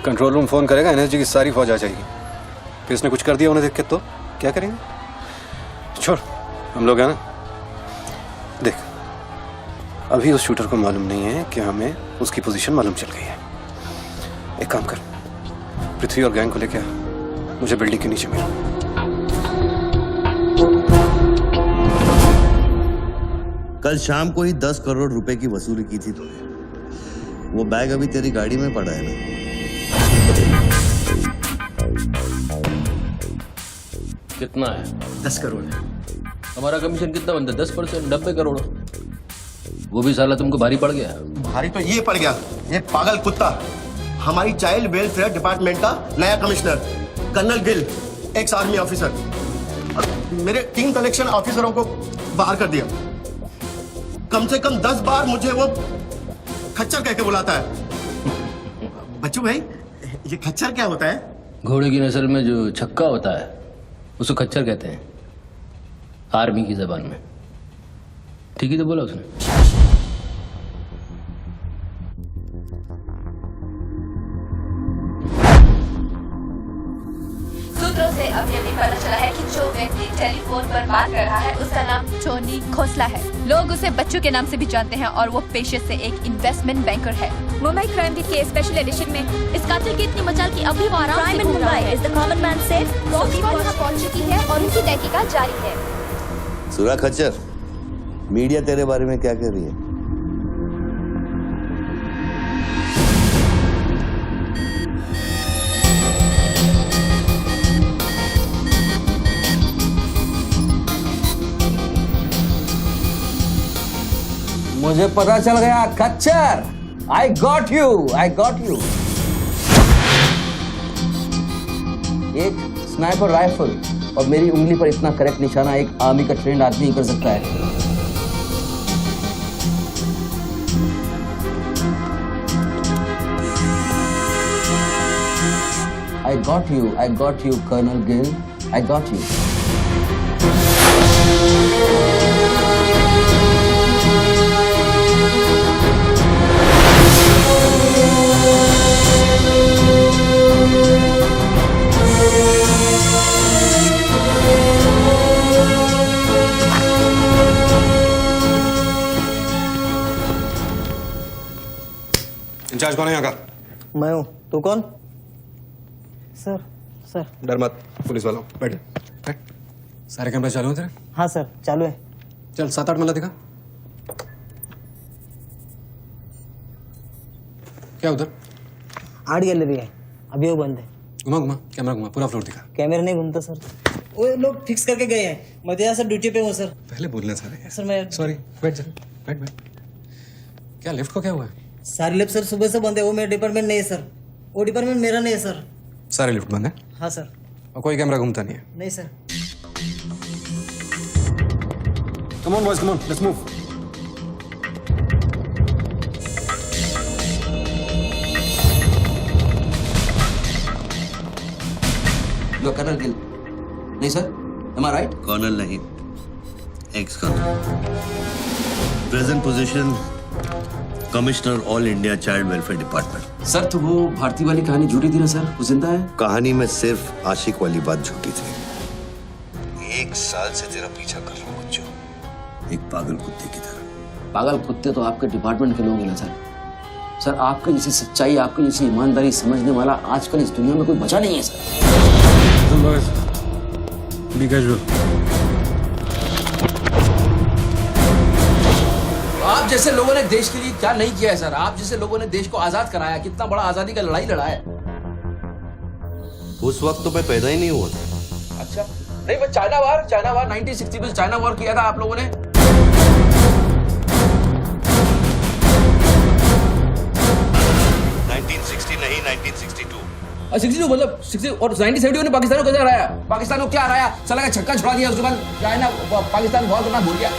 कंट्रोल रूम फोन करेगा, एनएसजी की सारी फौज आ जाएगी। फिर इसने कुछ कर दिया उन्हें देख के तो क्या करेंगे? छोड़, हम लोग हैं ना। देख, अभी उस शूटर को मालूम नहीं है कि हमें उसकी पोजीशन मालूम चल गई है। एक काम कर, पृथ्वी और गैंग को लेके आ, मुझे बिल्डिंग के नीचे मिलो। कल शाम को ही 10 करोड़ रुपए की वसूली की थी तूने। वो बैग अभी तेरी गाड़ी में पड़ा है ना? कितना है? 10 करोड़। हमारा कमीशन कितना बनता है? 10%, 90 करोड़। वो भी साला तुमको भारी पड़ गया। भारी तो ये पड़ गया, ये पागल कुत्ता हमारी चाइल्ड वेलफेयर डिपार्टमेंट का नया commissioner colonel Gill, ex army officer, मेरे 3 कलेक्शन ऑफिसरों को बाहर कर दिया। कम से कम 10 बार मुझे वो खच्चर कह के बुलाता है। बच्चू भाई, ये खच्चर क्या होता है? घोड़े की नस्ल में जो छक्का होता है उसको खच्चर कहते हैं, आर्मी की जबान में। ठीक ही तो बोला उसने। सूत्रों से अभी अभी पता चला है कि जो व्यक्ति टेलीफोन पर बात कर रहा है उसका नाम टोनी खोसला है। लोग उसे बच्चू के नाम से भी जानते हैं और वो पेशे से एक इन्वेस्टमेंट बैंकर है। मुंबई क्राइम बीट के स्पेशल एडिशन में इस कातिल की इतनी मचाल की अभी वो आराम से घूम रहा है। Is the common man safe? Police यहाँ पहुंच चुकी है और उनकी तहकीकात जारी है। सुरा खच्चर, मीडिया तेरे बारे में क्या कह रही है? मुझे पता चल गया खच्चर। I got you, I got you. एक स्नाइपर राइफल और मेरी उंगली पर इतना करेक्ट निशाना एक आर्मी का ट्रेंड आदमी ही कर सकता है। I got you, Colonel Gill. I got you. Incharge कौन है यहाँ का? मैं हूँ। तू कौन? Sir, sir. डर मत, पुलिस वालों बैठ। सारे कैमरे चालू हैं तेरे? हाँ सर, चालू है। चल 7-8 मल्ला दिखा। क्या उधर? आर्ट गैलरी है, अभी वो बंद है। घुमा घुमा, कैमरा घुमा, पूरा फ्लोर दिखा। कैमरा नहीं घूमता सर, वो लोग फिक्स करके गए हैं। मैं तो यहाँ सर ड्यूटी पे हूँ सर। पहले बोलने सारे। सर मैं सॉरी, बैठ जा, बैठ बैठ। क्या लिफ्ट को क्या हुआ है? सारे लिफ्ट सर सुबह से बंद है। वो मेरा डिपार्टमेंट नहीं है सर, वो डिपार्टमेंट मेरा नहीं है सर। सारे लिफ्ट बंद है? हाँ सर। और कोई कैमरा घूमता नहीं है? नहीं sir. Come on boys, come on, let's move. You colonel Gill? नहीं sir, am I right? Colonel नहीं, ex colonel. Present position commissioner all India child welfare department. Sir तो वो भारती वाली कहानी झूठी थी ना सर, वो जिंदा है? कहानी में सिर्फ आशिक वाली बात झूठी थी। 1 साल से तेरा पीछा कर रहा हूँ बच्चों, एक पागल कुत्ते की तरह। पागल कुत्ते तो आपके डिपार्टमेंट के लोग हैं ना सर। सर आपके जैसी सच्चाई, आपके जैसी ईमानदारी समझने वाला आजकल इस दुनिया में कोई बचा नहीं है सर। B casual. आप जैसे लोगों ने देश के लिए क्या नहीं किया है सर? आप जैसे लोगों ने देश को आजाद कराया, कितना बड़ा आजादी का लड़ाई लड़ा है। उस वक्त तो मैं पैदा ही नहीं हुआ था। अच्छा, नहीं मैं चाइना वार 1960 में चाइना वार किया था आप लोगों ने। 1960 नहीं 1962। 62 मतलब 60 और 1970 ने पाकिस्तान को कैसे हराया? पाकिस्तान को क्या हराया? साला का छक्का छुड़ा दिया, उसके बाद क्या है ना, पाकिस्तान बहुत करना भूल गया।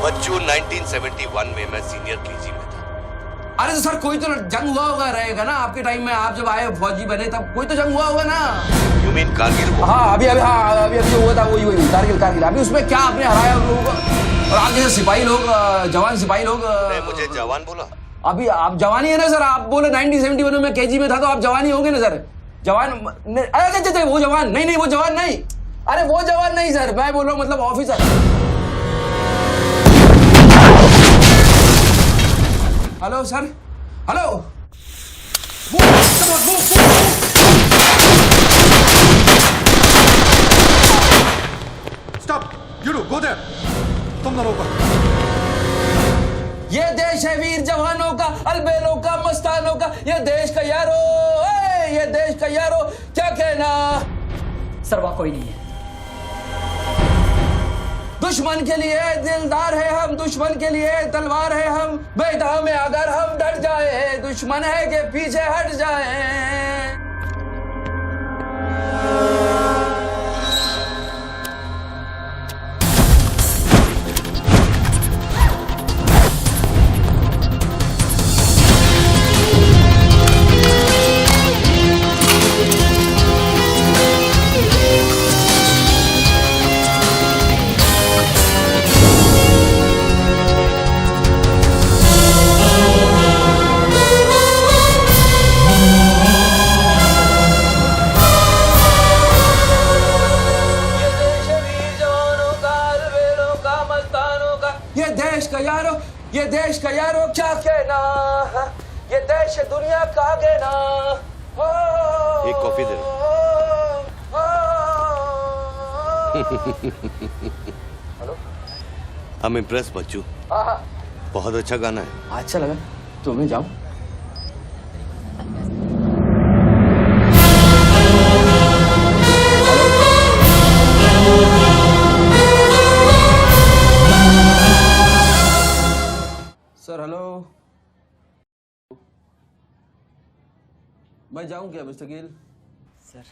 बच्चू 1971 में मैं सीनियर केजी में था। अरे तो सर कोई तो जंग हुआ होगा रहेगा ना आपके टाइम में, आप जब आए फौजी बने तब कोई तो जंग हुआ होगा ना। You mean Kargil? हाँ अभी जो हुआ था वही कारगिल। अभी उसमें क्या आपने हराया उन लोगों को? और आप जैसे सिपाही लोग, जवान सिपाही लोग। मुझे जवान बोला? अभी आप जवान ही है ना सर, आप बोले 1971 में केजी में था तो आप जवान ही होंगे ना सर। जवान अरे वो जवान नहीं, वो जवान नहीं, अरे वो जवान नहीं सर, मैं बोल रहा हूँ मतलब officer. Hello sir, hello. Stop, you do go there, तुम दोनों ऊपर। ये देश है वीर जवानों का, अलबेलों का, मस्तानों का, ये देश का यारो, ये देश का यारो, क्या कहना। सर वहाँ कोई नहीं है। दुश्मन के लिए दिलदार है हम, दुश्मन के लिए तलवार है हम, मैदान में अगर हम डट जाए, दुश्मन है के पीछे हट जाए। ये देश का यारो क्या कहना, ये देश दुनिया का कहना। एक कॉफी दे दो। हेलो, I'm impressed बच्चू। बहुत अच्छा गाना है। अच्छा लगा तो मैं जाऊं? सर हेलो, मैं जाऊं क्या मिस्टर गिल? सर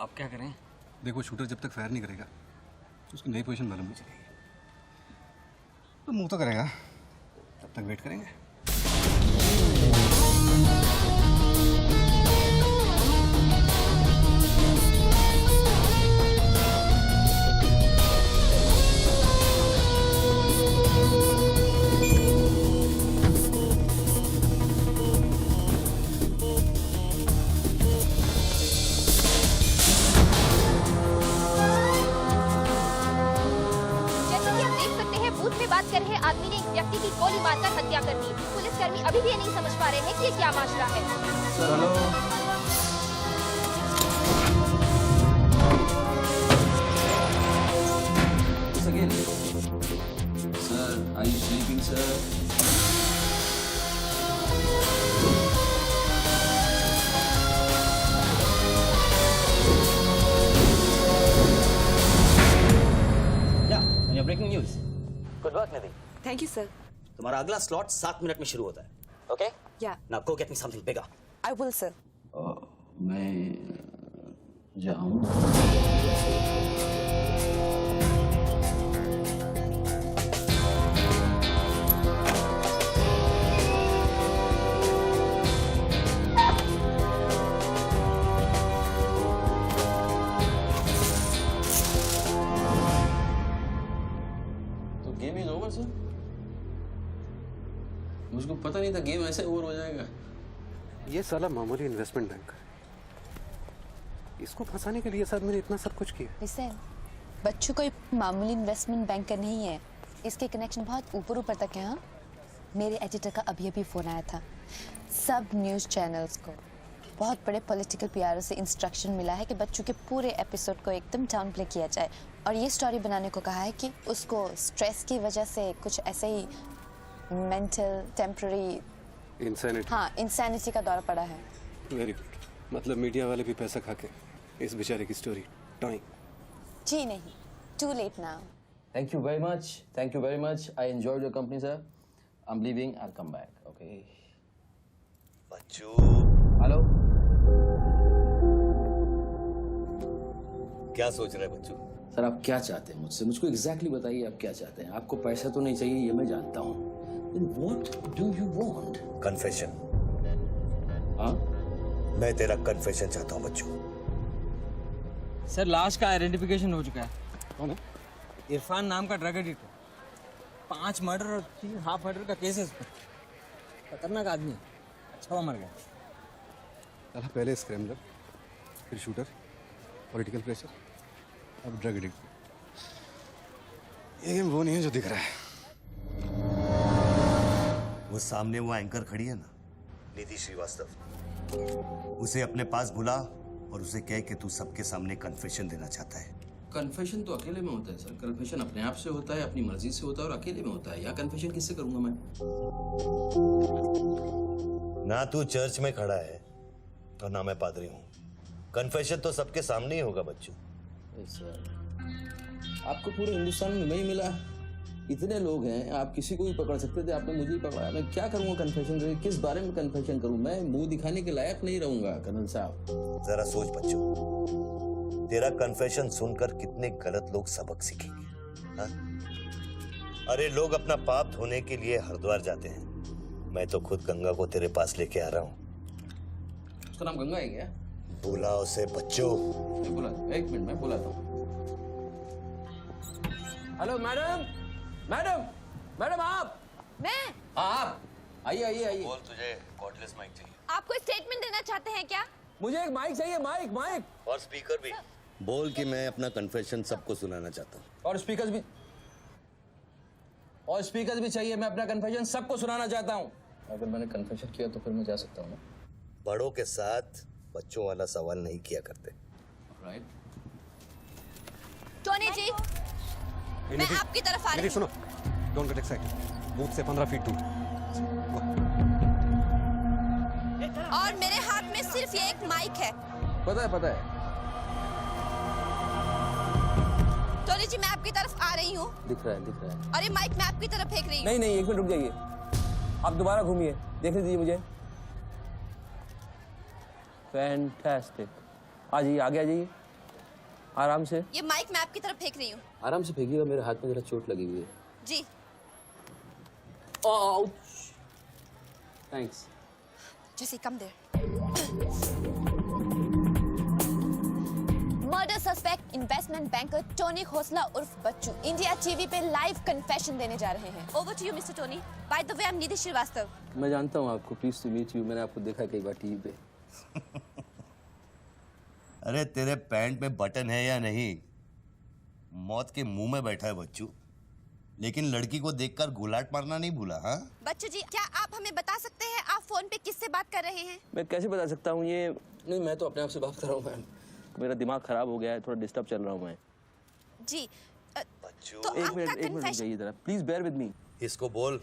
आप क्या करें? देखो शूटर जब तक फायर नहीं करेगा तो उसकी नई पोजीशन मालूम नहीं चलेगी। तो मुंह तो करेगा, तब तक वेट करेंगे। बात कर रहे आदमी ने एक व्यक्ति की गोली मारकर हत्या कर दी। पुलिसकर्मी अभी भी ये नहीं समझ पा रहे हैं कि ये क्या मामला है। Sir hello, sir are you sleeping sir? या breaking news. Good work Nidhi. Thank you sir. तुम्हारा अगला स्लॉट 7 मिनट में शुरू होता है। ओके? या now go get me something bigger. I will sir. मैं जाऊं? Game is over sir. मुझको पता नहीं था गेम ऐसे ओवर हो जाएगा। ये साला मामूली इन्वेस्टमेंट बैंकर, इसको फंसाने के लिए साथ मैंने इतना सब कुछ किया। वैसे बच्चू कोई मामूली इन्वेस्टमेंट बैंकर नहीं है, इसके कनेक्शन बहुत ऊपर ऊपर तक है। हाँ, मेरे एडिटर का अभी फोन आया था। सब न्यूज़ चैनल्स को बहुत बड़े पॉलिटिकल पीआर से इंस्ट्रक्शन मिला है कि बच्चू के पूरे एपिसोड को एकदम डाउन प्ले किया जाए, और ये स्टोरी बनाने को कहा है कि उसको स्ट्रेस की वजह से कुछ ऐसे ही मेंटल टेम्पररी इंसैनिटी का दौरा पड़ा है। वेरी गुड, मतलब मीडिया वाले भी पैसा खा के इस बेचारे की स्टोरी टॉइंग। जी नहीं, too late now. Thank you very much. Thank you very much. I enjoyed your company, sir. I'm leaving. I'll come back. Okay. Bachchu Hello. क्या सोच रहे हैं बच्चू? सर आप क्या चाहते हैं मुझसे? मुझको एग्जैक्टली बताइए आप क्या चाहते हैं. आपको पैसा तो नहीं चाहिए, ये मैं जानता हूँ. Then what do you want? Confession. हाँ? मैं तेरा कन्फेशन चाहता हूँ बच्चू. सर लाश का आइडेंटिफिकेशन हो चुका है. कौन है? इरफान नाम का ड्रग एडिक्टर. 5 मर्डर और 3 हाफ मर्डर का केस है इस पर. खतरनाक आदमी है. अच्छा हुआ मर गया. साला पहले स्क्रैम्बलर, फिर शूटर, पॉलिटिकल प्रेशर, अब ड्रग एडिक्ट. ये गेम वो नहीं है जो दिख रहा है. वो सामने वो एंकर खड़ी है ना, निधि श्रीवास्तव. उसे अपने पास बुला और उसे कह कि तू सबके सामने कन्फेशन देना चाहता है. कन्फेशन तो अकेले में होता है सर. कन्फेशन अपने आप से होता है, अपनी मर्जी से होता है और अकेले में होता है. यहाँ कन्फेशन किससे करूंगा मैं? ना तू चर्च में खड़ा है और ना मैं पादरी हूँ. कन्फेशन तो सबके सामने ही होगा बच्चू. सर आपको पूरे हिंदुस्तान में नहीं मिला. इतने लोग हैं, आप किसी को भी पकड़ सकते थे. आपने मुझे ही पकड़ा. मैं क्या करूंगा कन्फेशन करके? किस बारे में कन्फेशन करूं? मैं मुंह दिखाने के लायक नहीं रहूंगा कर्नल साहब. जरा सोच बच्चू, तेरा कन्फेशन सुनकर कितने गलत लोग सबक सीखेंगे. हाँ? अरे लोग अपना पाप धोने के लिए हरिद्वार जाते हैं. मैं तो खुद गंगा को तेरे पास लेके आ रहा हूँ. उसका नाम गंगा है क्या? बुला उसे बच्चू. बुला. एक मिनट मैं बुलाता हूँ. Hello madam. मैडम मैडम आप. मैं. आप आइए आइए आइए. बोल, तुझे कॉर्डलेस माइक चाहिए? आप कोई स्टेटमेंट देना चाहते हैं क्या? मुझे एक माइक चाहिए. माइक माइक और स्पीकर भी. बोल कि मैं अपना कन्फेशन सबको सुनाना चाहता हूँ. और स्पीकर भी चाहिए. मैं अपना कन्फेशन सबको सुनाना चाहता हूँ. अगर मैंने कन्फेशन किया तो फिर मैं जा सकता हूँ ना? बड़ों के साथ बच्चों वाला सवाल नहीं किया करते. राइट. टोनी जी मैं आपकी तरफ आ रही हूँ. सुनो, डोंट गेट एक्साइटेड. बूथ से 15 फीट दूर. और मेरे हाथ में सिर्फ ये एक माइक है. पता है. टोनी जी मैं आपकी तरफ आ रही हूँ. दिख रहा है. और ये माइक मैं आपकी तरफ फेंक रही हूँ. नहीं एक मिनट रुक जाइए. आप दोबारा घूमिए. देखने दीजिए मुझे. फैंटास्टिक. आ जाइए, आगे आ जाइए. आराम से. ये माइक मैं आपकी तरफ फेंक रही हूँ. आराम से फेंकिएगा. मेरे हाथ में जरा चोट लगी हुई है. जी. थैंक्स. जैसे कम देर. Murder suspect investment banker Tony Khosla उर्फ बच्चू इंडिया टीवी पे लाइव कन्फेशन देने जा रहे हैं. Over to you mister Tony. By the way I am Nidhi Shrivastava. मैं जानता हूँ आपको. Please to meet you. मैंने आपको देखा कई बार टीवी पे. अरे तेरे पैंट में बटन है या नहीं? मौत के मुंह में बैठा है बच्चू. लेकिन लड़की को देखकर गुलाट मारना नहीं भूला. हाँ बच्चू जी क्या आप हमें बता सकते हैं आप फोन पे किससे बात कर रहे हैं? मैं कैसे बता सकता हूँ ये? नहीं मैं तो अपने आप से बात कर रहा हूँ मैम. मेरा दिमाग खराब हो गया है. थोड़ा डिस्टर्ब चल रहा हूँ मैं. जी. बच्चू तो एक आपका मिनट रुक कन्फेशन. जाइए जरा. Please bear with me. इसको बोल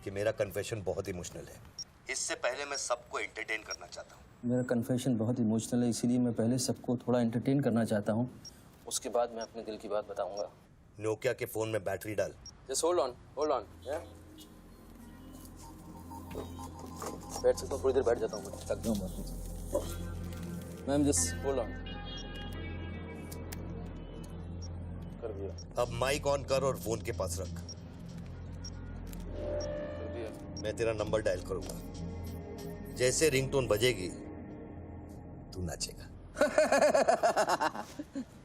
कि मेरा कन्फेशन बहुत इमोशनल है. इससे पहले मैं सबको एंटरटेन करना चाहता हूँ. मेरा कन्फेशन बहुत इमोशनल है, इसीलिए मैं पहले सबको थोड़ा एंटरटेन करना चाहता हूँ. उसके बाद मैं अपने दिल की बात बताऊंगा. नोकिया के फोन में बैटरी डाल. Just hold on. बैठ सकता हूँ. थोड़ी देर बैठ जाता हूँ. थक गया हूँ मैम. Just hold on. कर दिया. अब माइक ऑन कर और फोन के पास रख. कर दिया. मैं तेरा नंबर डायल करूंगा. जैसे रिंगटोन बजेगी तू नाचेगा.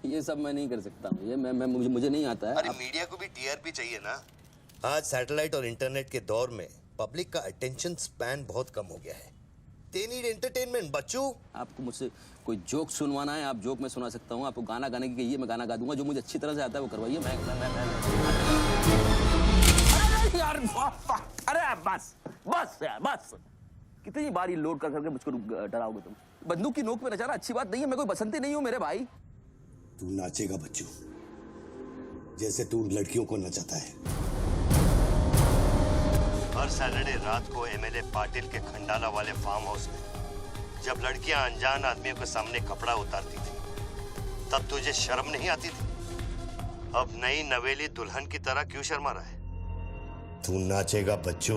ये सब मैं नहीं कर सकता हूँ. ये मैं मुझे नहीं आता है. अरे मीडिया को भी टीआरपी चाहिए ना. आज सैटेलाइट और इंटरनेट के दौर में पब्लिक का अटेंशन स्पैन बहुत कम हो गया है. दे नीड एंटरटेनमेंट बच्चू. आपको मुझसे कोई जोक सुनवाना है, आप जोक में सुना सकता हूँ. आपको गाना गाने की कहिए, मैं गाना गा दूंगा. जो मुझे अच्छी तरह से आता है वो करवाइए. मैं अरे यार अरे बस यार बस. कितनी बार ये लोड कर करके मुझको डराओगे तुम? बंदूक की नोक पे नचाना अच्छी बात नहीं है. मैं कोई बसंती नहीं हूँ मेरे भाई. तू नाचेगा बच्चू, जैसे तू लड़कियों को नचाता है. हर सैटरडे रात को एमएलए पाटिल के खंडाला वाले फार्म हाउस में जब लड़कियां अनजान आदमियों के सामने कपड़ा उतारती थी, तब तुझे शर्म नहीं आती थी? अब नई नवेली दुल्हन की तरह क्यों शर्मा रहा है? तू नाचेगा बच्चू।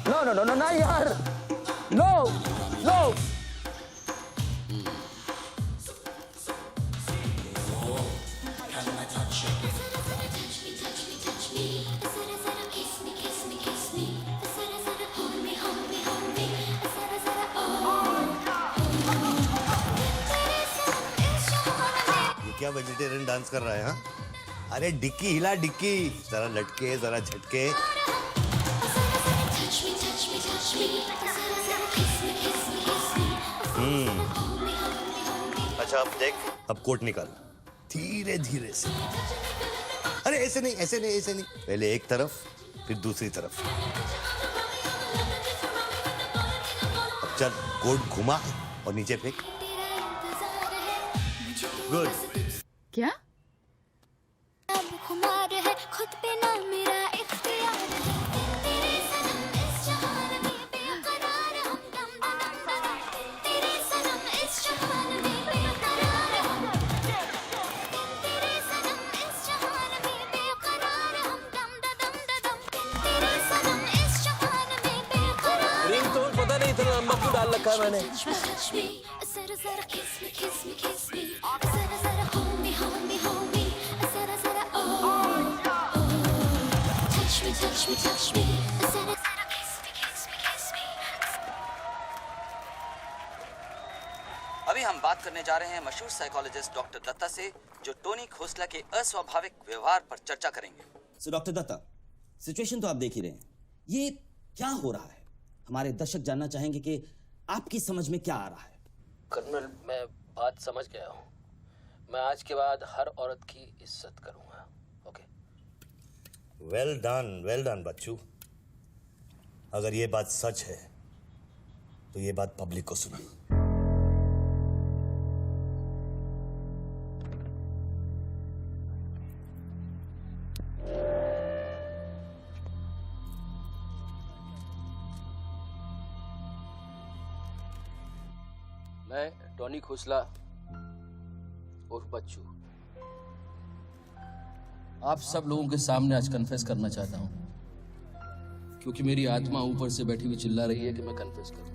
नो नो नो नो ना यार, नो नो। क्या वेजिटेरियन डांस कर रहा है? हाँ, अरे डिक्की हिला, डिक्की जरा लटके जरा झटके। अच्छा अब देख, अब कोट निकाल धीरे धीरे से। अरे ऐसे नहीं ऐसे नहीं ऐसे नहीं, पहले एक तरफ फिर दूसरी तरफ। अब चल कोट घुमा और नीचे फेंक। गुड। क्या? खुद पे ना मेरा इख्तियार है, तेरे सनम इस जहान में बेकरार हम दम दम दम, तेरे सनम इस जहान में बेकरार हम, तेरे सनम इस जहान में बेकरार हम दम दम दम, तेरे सनम इस जहान में बेकरार। रिंगटोन पता नहीं इतना लंबा क्यों डाल रखा है मैंने। जरा जरा किस मी किस मी किस मी, जरा जरा hold me hold me hold me, जरा जरा touch me touch me, जरा जरा kiss me kiss me kiss me। अभी हम बात करने जा रहे हैं मशहूर साइकोलॉजिस्ट डॉक्टर दत्ता से, जो टोनी खोसला के अस्वाभाविक व्यवहार पर चर्चा करेंगे। सो डॉक्टर दत्ता, सिचुएशन तो आप देख ही रहे हैं, ये क्या हो रहा है? हमारे दर्शक जानना चाहेंगे कि आपकी समझ में क्या आ रहा है। कर्नल, मैं बात समझ गया हूँ। मैं आज के बाद हर औरत की इज्जत करूंगा। ओके? वेल डन बच्चू। अगर ये बात सच है तो ये बात पब्लिक को सुना। मैं टोनी खोसला उर्फ बच्चू आप सब लोगों के सामने आज कन्फेस करना चाहता हूं, क्योंकि मेरी आत्मा ऊपर से बैठी हुई चिल्ला रही है कि मैं कन्फेस करूं।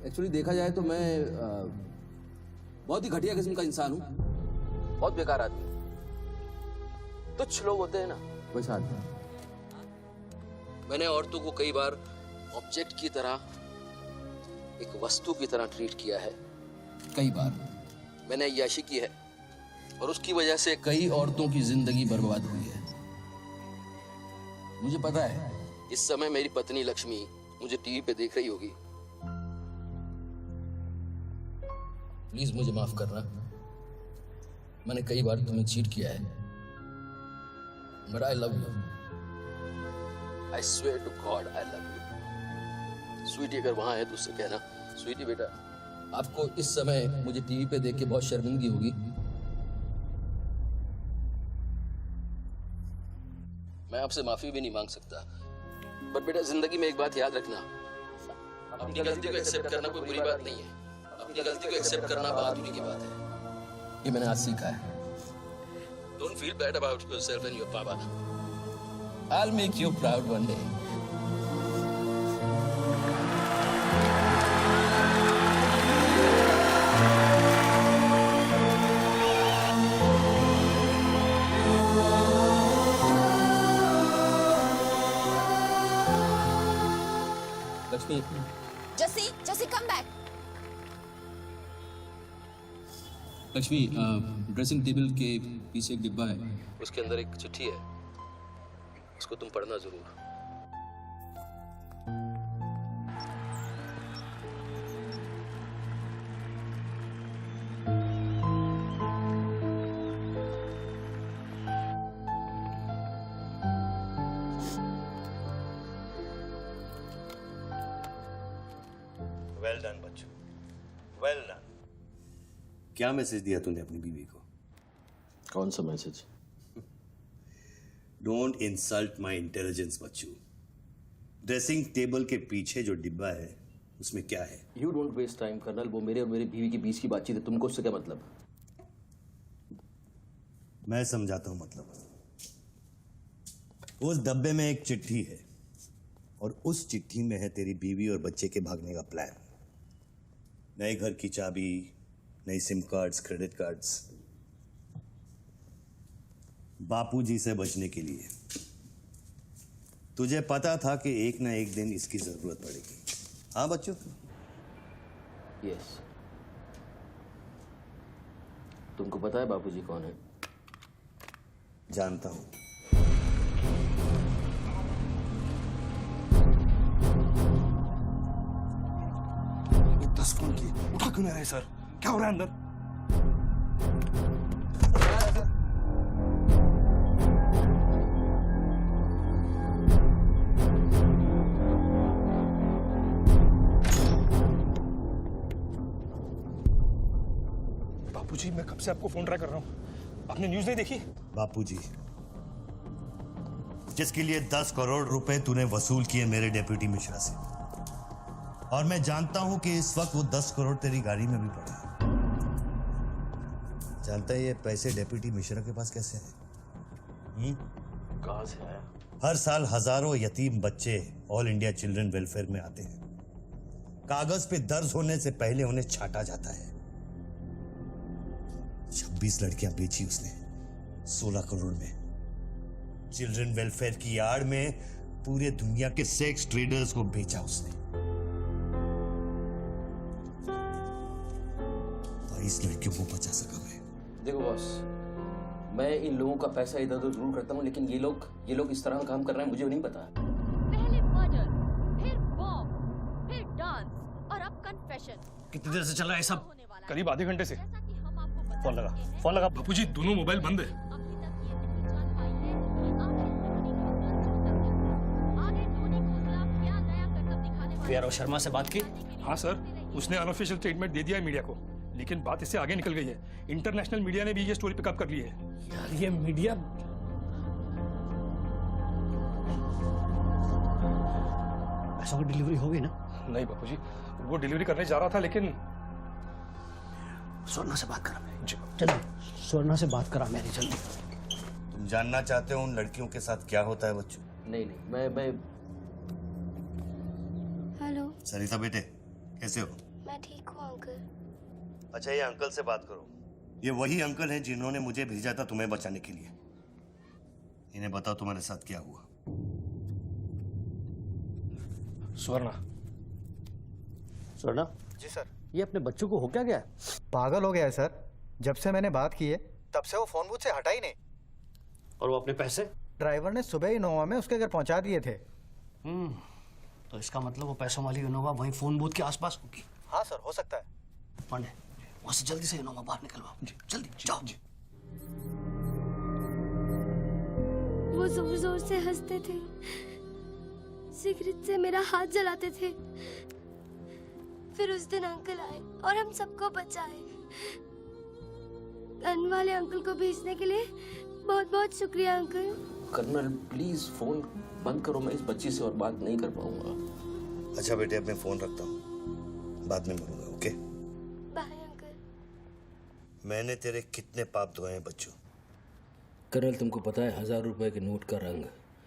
एक्चुअली देखा जाए तो मैं बहुत ही घटिया किस्म का इंसान हूं, बहुत बेकार आदमी। तुच्छ लोग होते हैं ना, वैसा आदमी। मैंने औरतों को कई बार ऑब्जेक्ट की तरह, एक वस्तु की तरह ट्रीट किया है। कई बार मैंने अय्याशी की है और उसकी वजह से कई औरतों की जिंदगी बर्बाद हुई है। मुझे पता है इस समय मेरी पत्नी लक्ष्मी मुझे टीवी पे देख रही होगी। प्लीज मुझे माफ करना, मैंने कई बार तुम्हें चीट किया है, but I love you. I swear to God I love you. Sweetie अगर वहां है तो उससे कहना, स्वीटी बेटा आपको इस समय मुझे टीवी पे देख के बहुत शर्मिंदगी होगी। मैं आपसे माफी भी नहीं मांग सकता, पर बेटा जिंदगी में एक बात याद रखना, अपनी गलती को एक्सेप्ट करना कोई बुरी बात नहीं है, अपनी गलती को एक्सेप्ट करना बहादुरी की बात है। ये मैंने आज सीखा है। Don't feel bad about yourself and your पापा। I'll make you proud one day. Lakshmi, Jesse, come back. Lakshmi, dressing table के पीछे एक डिब्बा है, उसके अंदर एक चिट्ठी है, उसको तुम पढ़ना जरूर। Well done Bachchu, well done. क्या मैसेज दिया तूने अपनी बीवी को? कौन सा message? Don't insult my intelligence Bachchu. Dressing table के पीछे जो डिब्बा है उसमें क्या है? You don't waste time colonel, वो मेरे और मेरी बीवी के बीच की बातचीत है, तुमको उससे क्या मतलब? मैं समझाता हूं मतलब। उस डब्बे में एक चिट्ठी है और उस चिट्ठी में है तेरी बीवी और बच्चे के भागने का प्लान। नए घर की चाबी, नई सिम कार्ड्स, क्रेडिट कार्ड्स, बापूजी से बचने के लिए। तुझे पता था कि एक ना एक दिन इसकी जरूरत पड़ेगी। हाँ बच्चों? यस। तुमको पता है बापूजी कौन है? जानता हूं। ये 10 फोन की उठा क्यों नहीं रहे सर? क्या हो रहा है अंदर? बापूजी, मैं कब से आपको फोन ट्राई कर रहा हूं, आपने न्यूज नहीं देखी? बापूजी, जिसके लिए 10 करोड़ रुपए तूने वसूल किए मेरे डेप्यूटी मिश्रा से, और मैं जानता हूं कि इस वक्त वो 10 करोड़ तेरी गाड़ी में भी पड़े हैं। जानता है ये पैसे डेप्यूटी मिश्रा के पास कैसे हैं? कहां से आया? हर साल हजारों यतीम बच्चे ऑल इंडिया चिल्ड्रन वेलफेयर में आते हैं। कागज पे दर्ज होने से पहले उन्हें छांटा जाता है। 26 लड़कियां बेची उसने 16 करोड़ में। चिल्ड्रन वेलफेयर की आड़ में पूरे दुनिया के सेक्स ट्रेडर्स को बेचा उसने। 22 लड़कियों को बचा सका मैं। देखो बॉस, मैं इन लोगों का पैसा इधर उधर जरूर करता हूँ, लेकिन ये लोग इस तरह काम कर रहे हैं मुझे नहीं पता। पहले मर्डर, फिर बॉम्ब, फिर डांस और अब कन्फेशन। कितनी देर से चल रहा है सब? करीब आधे घंटे से। फोन लगा। बापूजी, दोनों मोबाइल बंद है। वीआरओ शर्मा से बात की? हाँ सर, उसने अनऑफिशियल स्टेटमेंट दे दिया है मीडिया को, लेकिन बात इससे आगे निकल गई है। इंटरनेशनल मीडिया ने भी ये स्टोरी पिकअप कर ली है। यार ये मीडिया पैसों की डिलीवरी होगी ना? नहीं बापूजी, वो डिलीवरी करने जा रहा था, लेकिन स्वर्णा से बात करा मेरी। जल्दी स्वर्णा से बात करा मेरी, जल्दी। तुम जानना चाहते हो उन लड़कियों के साथ क्या होता है बच्चों? नहीं, मैं हेलो सरिता बेटे, कैसे हो? मैं ठीक हूँ अंकल। अच्छा, ये अंकल से बात करो। ये वही अंकल हैं जिन्होंने मुझे भेजा था तुम्हें बचाने के लिए। इन्हें बताओ तुम्हारे साथ क्या हुआ। स्वर्णा। स्वर्णा जी सर। ये अपने बच्चों को हो क्या गया? पागल हो गया है सर। जब से मैंने बात की है तब से वो फोन बूथ से हटा ही नहीं। और वो अपने पैसे? ड्राइवर ने सुबह इनोवा में उसके घर पहुंचा दिए थे। तो इसका मतलब वो पैसों वाली इनोवा वहीं फोन बूथ के आसपास होगी। हाँ सर, हो सकता है। पांडे, वहां से जल्दी से इनोवा बाहर निकलवाओ। जल्दी जाओ। वो जोर जोर से हंसते थे, सिगरेट से मेरा हाथ जलाते थे। फिर उस दिन अंकल आए और हम सबको बचाए। गन वाले अंकल को भेजने के लिए बहुत बहुत शुक्रिया अंकल। कर्नल प्लीज फोन बंद करो, मैं इस बच्ची से और बात नहीं कर पाऊंगा। अच्छा बेटे, अब मैं फोन रखता हूँ, बाद में मिलूंगा। Okay bye uncle. मैंने तेरे कितने पाप धोए हैं बच्चों? कर्नल, तुमको पता है 1000 रुपए के नोट का रंग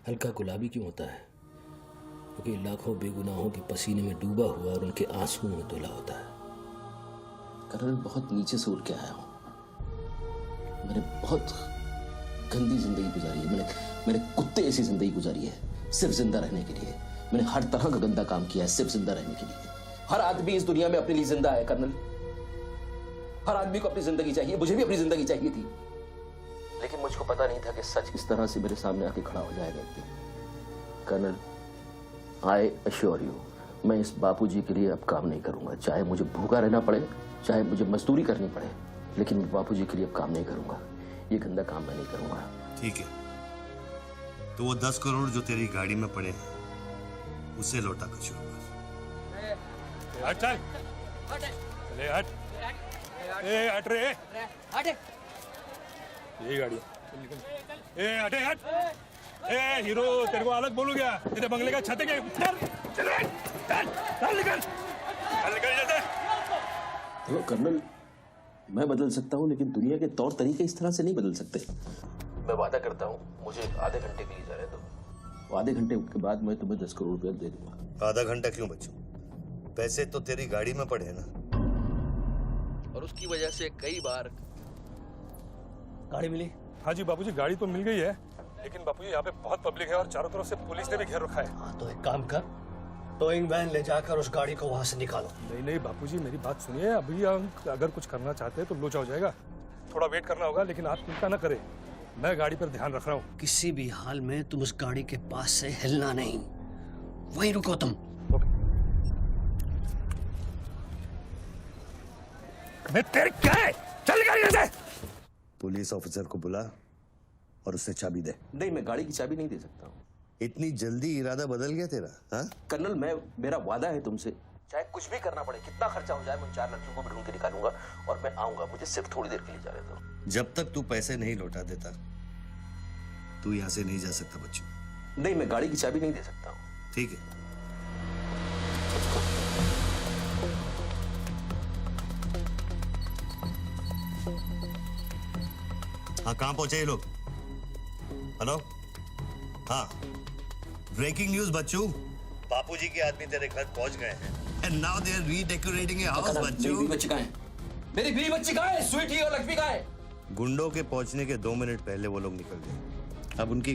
हल्का गुलाबी क्यों होता है? क्योंकि लाखों बेगुनाहों के पसीने में डूबा हुआ और उनके आंसुओं में धुला होता है। कर्नल, बहुत नीचे से उठ के आया हूँ। मैंने बहुत गंदी जिंदगी गुजारी है। मैंने कुत्ते ऐसी जिंदगी गुजारी है सिर्फ जिंदा रहने के लिए। मैंने हर तरह का गंदा काम किया है सिर्फ जिंदा रहने के लिए। हर आदमी इस दुनिया में अपने लिए जिंदा है कर्नल। हर आदमी को अपनी जिंदगी चाहिए, मुझे भी अपनी जिंदगी चाहिए थी, लेकिन मुझको पता नहीं था कि सच इस तरह से मेरे सामने आके खड़ा हो जाएगा एक दिन। कर्नल, आई अश्योर यू, मैं इस बापूजी के लिए अब काम नहीं करूंगा। चाहे मुझे भूखा रहना पड़े, चाहे मुझे मजदूरी करनी पड़े, लेकिन मैं बापूजी के लिए अब काम नहीं करूंगा। ये गंदा काम मैं नहीं करूंगा। ठीक है, तो वो 10 करोड़ जो तेरी गाड़ी में पड़े हैं उसे लौटा कर शुरू कर। हट चल, ले हट, ए हट रे, यही गाड़ी ए हटे हट ए हीरो तेरे को अलग बोलू क्या तेरे बंगले का छत है क्या चल निकल जल्दी देखो कर्नल, मैं बदल सकता हूँ लेकिन दुनिया के तौर तरीके इस तरह से नहीं बदल सकते। मैं वादा करता हूँ, मुझे आधे घंटे के लिए जाने दो। आधे घंटे के बाद मैं तुम्हें 10 करोड़ रुपया दे दूंगा। आधा घंटा क्यों बच्चू? पैसे तो तेरी गाड़ी में पड़े हैं ना। और उसकी वजह से कई बार गाड़ी मिली? हाँ जी बापूजी, गाड़ी तो मिल गई है, लेकिन बापूजी यहाँ पे बहुत पब्लिक है और चारों तरफ से पुलिस ने भी घेर रखा है। हाँ तो एक काम कर, टोइंग वैन ले जाकर उस गाड़ी को वहां से निकालो। नहीं नहीं बापूजी, मेरी बात सुनिए। अभी अगर कुछ करना चाहते हैं तो लोचा हो जाएगा, थोड़ा वेट करना होगा, लेकिन आप चिंता न करें, मैं गाड़ी पर ध्यान रख रहा हूँ। किसी भी हाल में तुम उस गाड़ी के पास से हिलना नहीं, वहीं रुको तुम। मैं तेरे क्या है? चल गाड़ी से। पुलिस ऑफिसर को बुला और उससे चाबी दे। नहीं, मैं गाड़ी की चाबी नहीं दे सकता हूँ। इतनी जल्दी इरादा बदल गया तेरा? हाँ कर्नल, मेरा वादा है तुमसे, चाहे कुछ भी करना पड़े, कितना खर्चा हो जाए, मैं 4 लड़कियों को ढूंढ के निकालूंगा और मैं आऊंगा। मुझे सिर्फ थोड़ी देर के लिए जाने दो। जब तक तू पैसे नहीं लौटा देता तू यहाँ से नहीं जा सकता बच्चू। नहीं, मैं गाड़ी की चाबी नहीं दे सकता हूँ। ठीक है। हाँ, कहाँ पहुंचे ये लोग? हेलो? हाँ, ब्रेकिंग न्यूज बच्चू, बापूजी के आदमी तेरे घर पहुंच गए हैं। And now they are redecorating a house, बच्चू। मेरी बच्ची कहाँ है? मेरी बीवी बच्ची कहाँ है? स्वीटी और लक्ष्मी कहाँ है? गुंडों के पहुंचने के 2 मिनट पहले वो लोग निकल गए। अब उनकी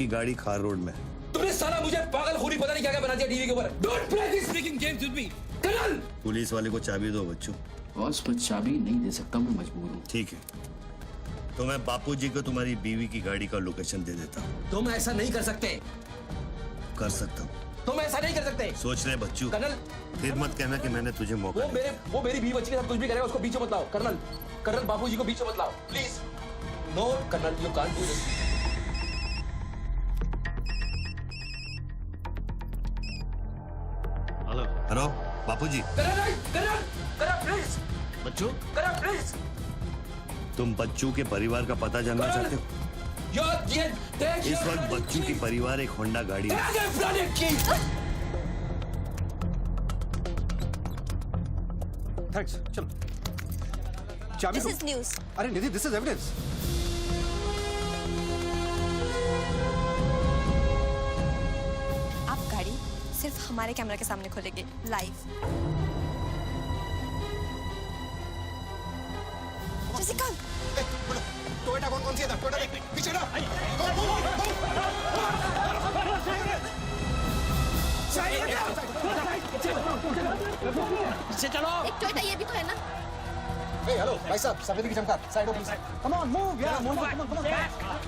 गाड़ी खार रोड में है। तुमने साला मुझे पागलखोरी पता नहीं क्या क्या बना दिया टीवी के ऊपर। Don't play this freaking games with me, colonel. Police वाले को चाबी दो बच्चू। बॉस, मैं चाबी नहीं दे सकता, मैं मजबूर हूँ। ठीक है, तो मैं बापूजी को तुम्हारी बीवी की गाड़ी का लोकेशन दे देता हूँ। तुम ऐसा नहीं कर सकते। कर सकता हूँ। तुम ऐसा नहीं कर सकते। सोच रहे बच्चू। कर्नल, फिर मत कहना कि मैंने तुझे मौका दिया। वो मेरी बीवी बच्ची के साथ कुछ भी करेगा उसको बीच मत लाओ। कर्नल बापूजी को बीच मत लाओ, please. No colonel, you can't do this. Hello Bapuji. Colonel please. Bachchu, please. तुम बच्चू के परिवार का पता जानना चाहते हो? इस वक्त बच्चू की परिवार एक होंडा गाड़ी में। थैंक्स, चलो। This is news. अरे निधि, दिस इज एविडेंस। आप गाड़ी सिर्फ हमारे कैमरा के सामने खोलेंगे लाइव। जैसिका, टोयोटा कौन सी है? टोयोटा पीछे ना। पीछे चलो। एक टोयोटा ये भी तो है ना? हेलो भाई साहब, सफेदी की चमकार, साइड हो प्लीज। कम ऑन, मूव यार, मूव, कम ऑन।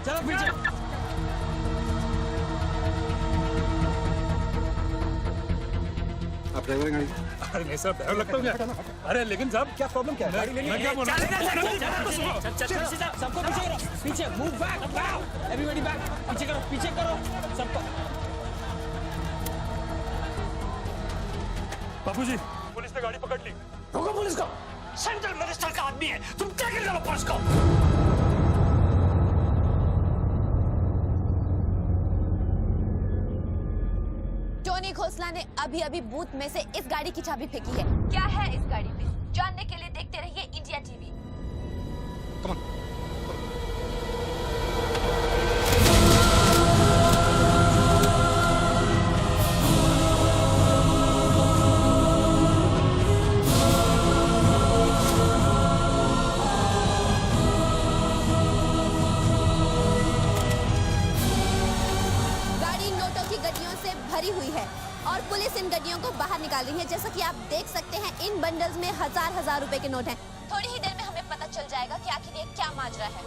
चलो पीछे। आप ड्राइवर गाड़ी? अरे नहीं साहब, ड्राइवर लगता हूँ क्या? अरे लेकिन साहब, क्या प्रॉब्लम क्या है? गाड़ी लेनी है। मैं क्या बोल रहा हूँ? सबको पीछे करो, पीछे मूव बैक, एवरीबॉडी बैक, पीछे करो सबको। बापूजी, पुलिस ने गाड़ी पकड़ ली। रोको पुलिस को, सेंट्रल मिनिस्टर का आदमी है, तुम टैकल करो पुलिस को। टोनी खोसला ने अभी बूथ में से इस गाड़ी की चाबी फेंकी है। क्या है इस गाड़ी में, जानने के लिए देखते रहिए इंडिया टीवी। भरी हुई है और पुलिस इन गड्डियों को बाहर निकाल रही है। जैसा कि आप देख सकते हैं, इन बंडल्स में हजार रुपए के नोट हैं। थोड़ी ही देर में हमें पता चल जाएगा कि आखिर ये क्या माजरा है।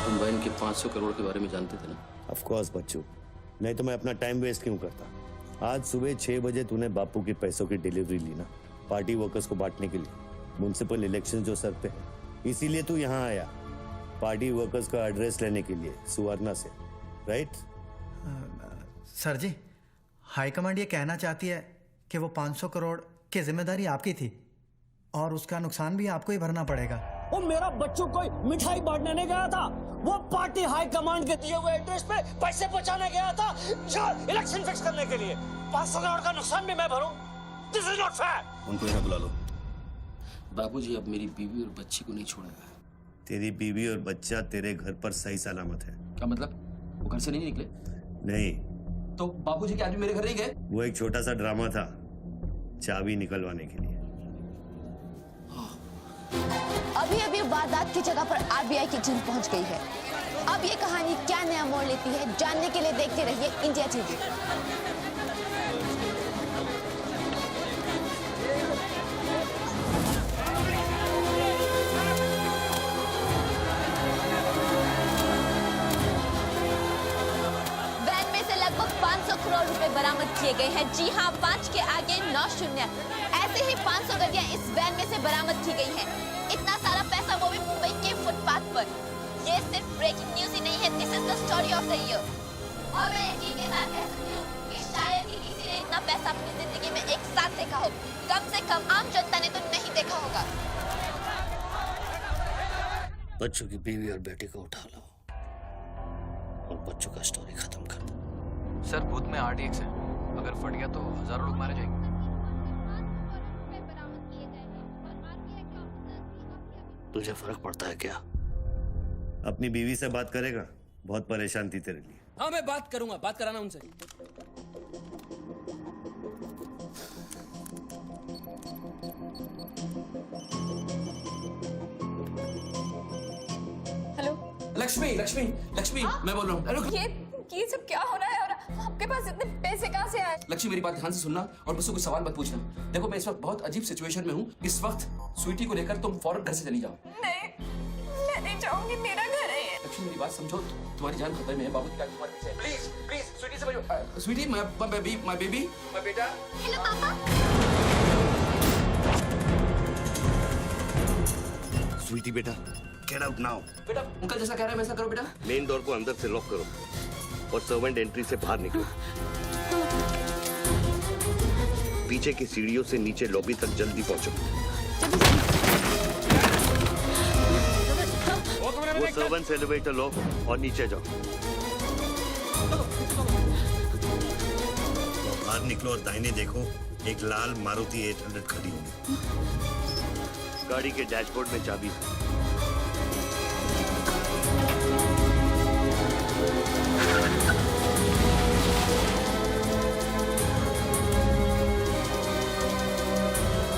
तुम वैन के 500 करोड़ के बारे में जानते थे ना? ऑफ कोर्स बच्चू, नहीं तो मैं अपना टाइम वेस्ट क्यों करता। आज सुबह 6 बजे तूने बापू के पैसों की डिलीवरी ली ना, पार्टी वर्कर्स को बांटने के लिए। म्युनिसिपल इलेक्शन जो सर पे है, इसीलिए तू यहाँ आया, पार्टी वर्कर्स का एड्रेस लेने के लिए सुवर्णा से, राइट? सर जी, हाईकमांड ये कहना चाहती है कि वो 500 करोड़ की जिम्मेदारी आपकी थी और उसका नुकसान भी आपको ही भरना पड़ेगा। वो मेरा बच्चों को मिठाई बांटने नहीं गया था, वो पार्टी हाई कमांड के दिए हुए एड्रेस पे पैसे पहुंचाने गया था इलेक्शन फिक्स करने के लिए। 500 करोड़ का नुकसान भी मैं भरूं? This is not fair. उनको यहाँ बुला लो। बाबूजी अब मेरी बीवी और बच्ची को नहीं छोड़ेगा। तेरी बीवी और बच्चा तेरे घर पर सही सलामत है। क्या मतलब? वो घर से नहीं निकले? नहीं। तो बाबूजी क्या आज भी मेरे घर नहीं गए? वो एक छोटा सा ड्रामा था, चाबी निकलवाने के लिए। अभी अभी वारदात की जगह पर आरबीआई की टीम पहुंच गई है। अब ये कहानी क्या नया मोड़ लेती है, जानने के लिए देखते रहिए इंडिया टीवी। वैन में से लगभग 500 करोड़ रुपए बरामद किए गए हैं। जी हां, 5 के आगे 9 शून्य। ऐसे ही 500 गड्डियां इस वैन में से बरामद की गई हैं। इतना सारा पैसा वो भी मुंबई के फुटपाथ पर। ये सिर्फ ब्रेकिंग न्यूज ही नहीं है, this is the story of the year. और मैं यकीन के साथ कह सकती हूँ कि शायद ही किसी ने इतना पैसा अपनी जिंदगी में एक साथ देखा हो। कम से कम आम जनता ने तो नहीं देखा होगा। बच्चों की बीवी और बेटी को उठा लो और बच्चों का स्टोरी खत्म कर दो। सर बूथ में RDX है, अगर फट गया तो हजारों लोग मारे जाएंगे। तुझे फर्क पड़ता है क्या? अपनी बीवी से बात करेगा? बहुत परेशान थी तेरे लिए। हाँ मैं बात करूंगा, बात कराना उनसे। हेलो लक्ष्मी, लक्ष्मी, लक्ष्मी, मैं बोल रहा हूँ। हेलो ये सब क्या हो रहा है और आपके पास इतने पैसे कहाँ से आए? लक्ष्मी मेरी बात ध्यान से सुनना और मुझसे कोई सवाल मत पूछना। देखो मैं इस वक्त बहुत अजीब सिचुएशन में हूँ। इस वक्त स्वीटी को लेकर तुम फौरन घर से चली जाओ। नहीं, मैं नहीं जाऊंगी, मेरा घर है ये। लक्ष्मी मेरी बात समझो, तुम्हारी जान खतरे में है। बाबू की क्या तुम्हारे पीछे है। प्लीज प्लीज स्वीटी से मिलो। स्वीटी, माय बेबी, माय बेटा। हेलो पापा। स्वीटी बेटा, गेट आउट नाउ। बेटा अंकल जैसा कह रहा है वैसा करो बेटा। मेन डोर को अंदर से लॉक करो और सर्वेंट एंट्री से बाहर निकलो। पीछे की सीढ़ियों से नीचे लॉबी तक जल्दी पहुंचो। वो सर्वेंट्स एलिवेटर लो और नीचे जाओ। बाहर निकलो और दाहिने देखो, एक लाल मारुति 800 खड़ी होगी। गाड़ी के डैशबोर्ड में चाबी है।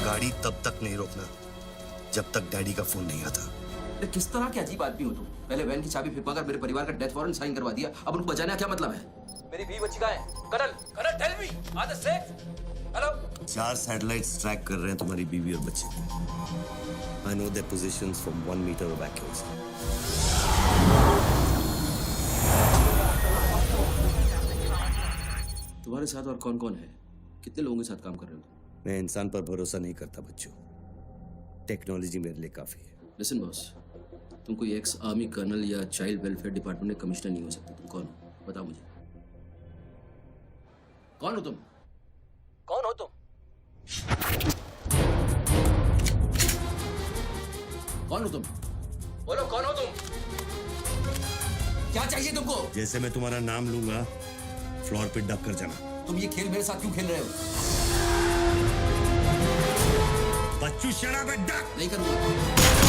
गाड़ी तब तक नहीं रोकना जब तक डैडी का फोन नहीं आता। किस तरह के अजीब आदमी हो तुम? पहले वैन की चाबी फिर मेरे परिवार का डेथ वारंट साइन करवा दिया, अब उनको बचाने का क्या मतलब है? मेरी बीवी बच्ची कहाँ है? Colonel, colonel tell me, are they safe? Hello? 4 satellites track कर रहे हैं तुम्हारी बीवी और बच्चे को। I know their positions from 1 meter of accuracy. तुम्हारे साथ और कौन कौन है? कितने लोगों के साथ काम कर रहे हो? मैं इंसान पर भरोसा नहीं करता बच्चों, टेक्नोलॉजी मेरे लिए काफी है। लिसन बॉस, तुम कोई एक्स आर्मी कर्नल या चाइल्ड वेलफेयर डिपार्टमेंट के कमिश्नर नहीं हो सकते। तुम कौन हो? बताओ मुझे। कौन हो तुम? कौन हो तुम? कौन हो तुम? बोलो कौन हो तुम? क्या चाहिए तुमको? जैसे मैं तुम्हारा नाम लूंगा, फ्लोर पे डक कर जाना। तुम ये खेल मेरे साथ क्यों खेल रहे हो? बच्चू शरा पे डक। नहीं करूंगा।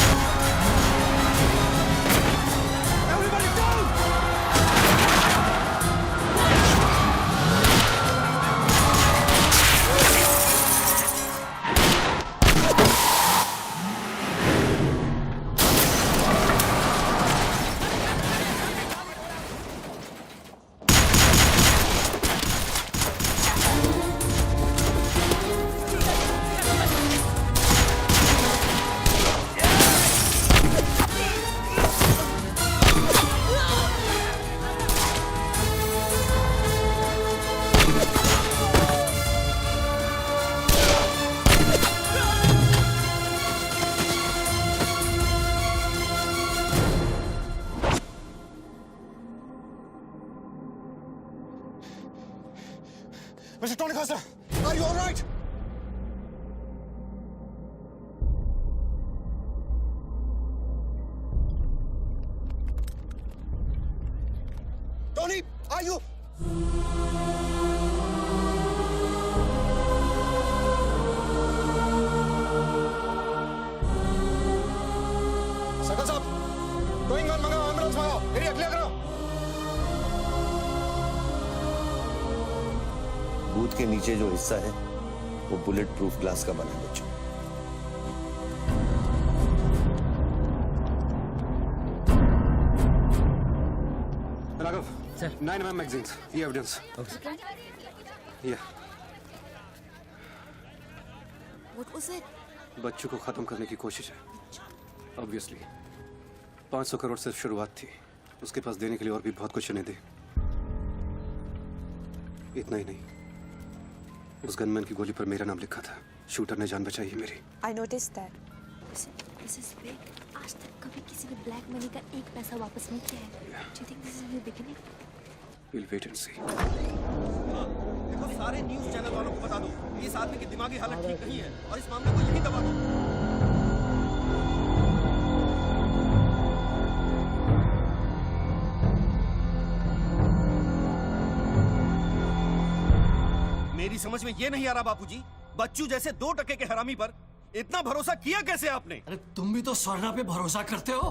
Mr. Tony Khosla, are you all right? Tony, are you? सकल साहब, गोइंग ऑन मंगाओ, एम्बुलेंस मंगाओ, एरिया क्लियर करो। बूथ के नीचे जो हिस्सा है वो बुलेट प्रूफ ग्लास का बना है बच्चों। राघव, सर 9mm magazines, ये evidence. Okay. Yeah. What was it? बच्चों को खत्म करने की कोशिश है। Obviously. 500 करोड़ सिर्फ शुरुआत थी। उसके पास देने के लिए और भी बहुत कुछ इन्हें दे। इतना ही नहीं, उस गनमैन की गोली पर मेरा नाम लिखा था। शूटर ने जान बचाई है मेरी। I noticed that. This is big. आज तक कभी किसी ने ब्लैक मनी का एक पैसा वापस नहीं किया है। Do you think this is a new beginning? We'll wait and see. देखो, सारे न्यूज़ चैनल वालों को बता दो कि इस आदमी की दिमागी हालत ठीक नहीं है और इस मामले को यहीं दबा दो। मेरी समझ में ये नहीं आ रहा बापूजी, बच्चू जैसे 2% के हरामी पर इतना भरोसा किया कैसे आपने? अरे तुम भी तो स्वर्णा पे भरोसा करते हो।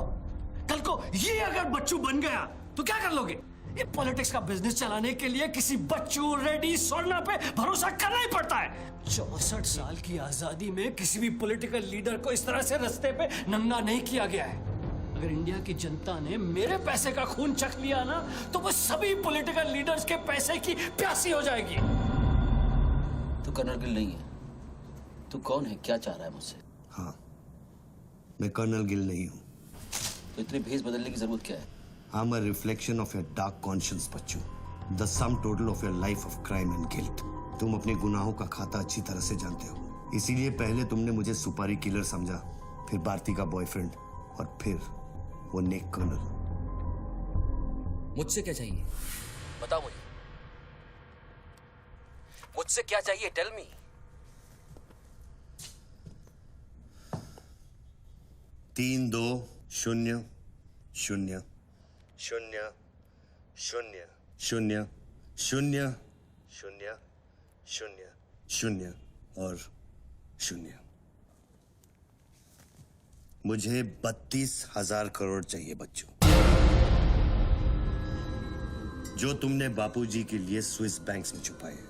कल को ये अगर बच्चू बन गया तो क्या कर लोगे? ये पॉलिटिक्स का बिजनेस चलाने के लिए किसी बच्चू, रेड्डी, स्वर्णा पे भरोसा करना ही पड़ता है। 64 साल की आजादी में किसी भी पॉलिटिकल लीडर को इस तरह से रास्ते पे नंगा नहीं किया गया है। अगर इंडिया की जनता ने मेरे पैसे का खून चख लिया ना तो वो सभी पॉलिटिकल लीडर्स के पैसे की प्यासी हो जाएगी। तू कर्नल गिल नहीं है। तू कौन है? क्या चाह रहा है मुझसे? हाँ, मैं कर्नल गिल नहीं हूँ। तो इतनी भेस बदलने की जरूरत क्या है? I'm a reflection of your dark conscience, Bachchu. The sum total of your life of crime and guilt. तुम अपने गुनाहों का खाता अच्छी तरह से जानते हो। इसीलिए पहले तुमने मुझे सुपारी किलर समझा, फिर भारती का बॉयफ्रेंड और फिर वो नेक कर्नल। मुझसे क्या चाहिए? बताओ मुझे। मुझसे क्या चाहिए? Tell me. 3 2 0 0 0 0 0 0 0 0 0 और 0। मुझे 32,000 करोड़ चाहिए बच्चों, जो तुमने बापूजी के लिए स्विस बैंक्स में छुपाए हैं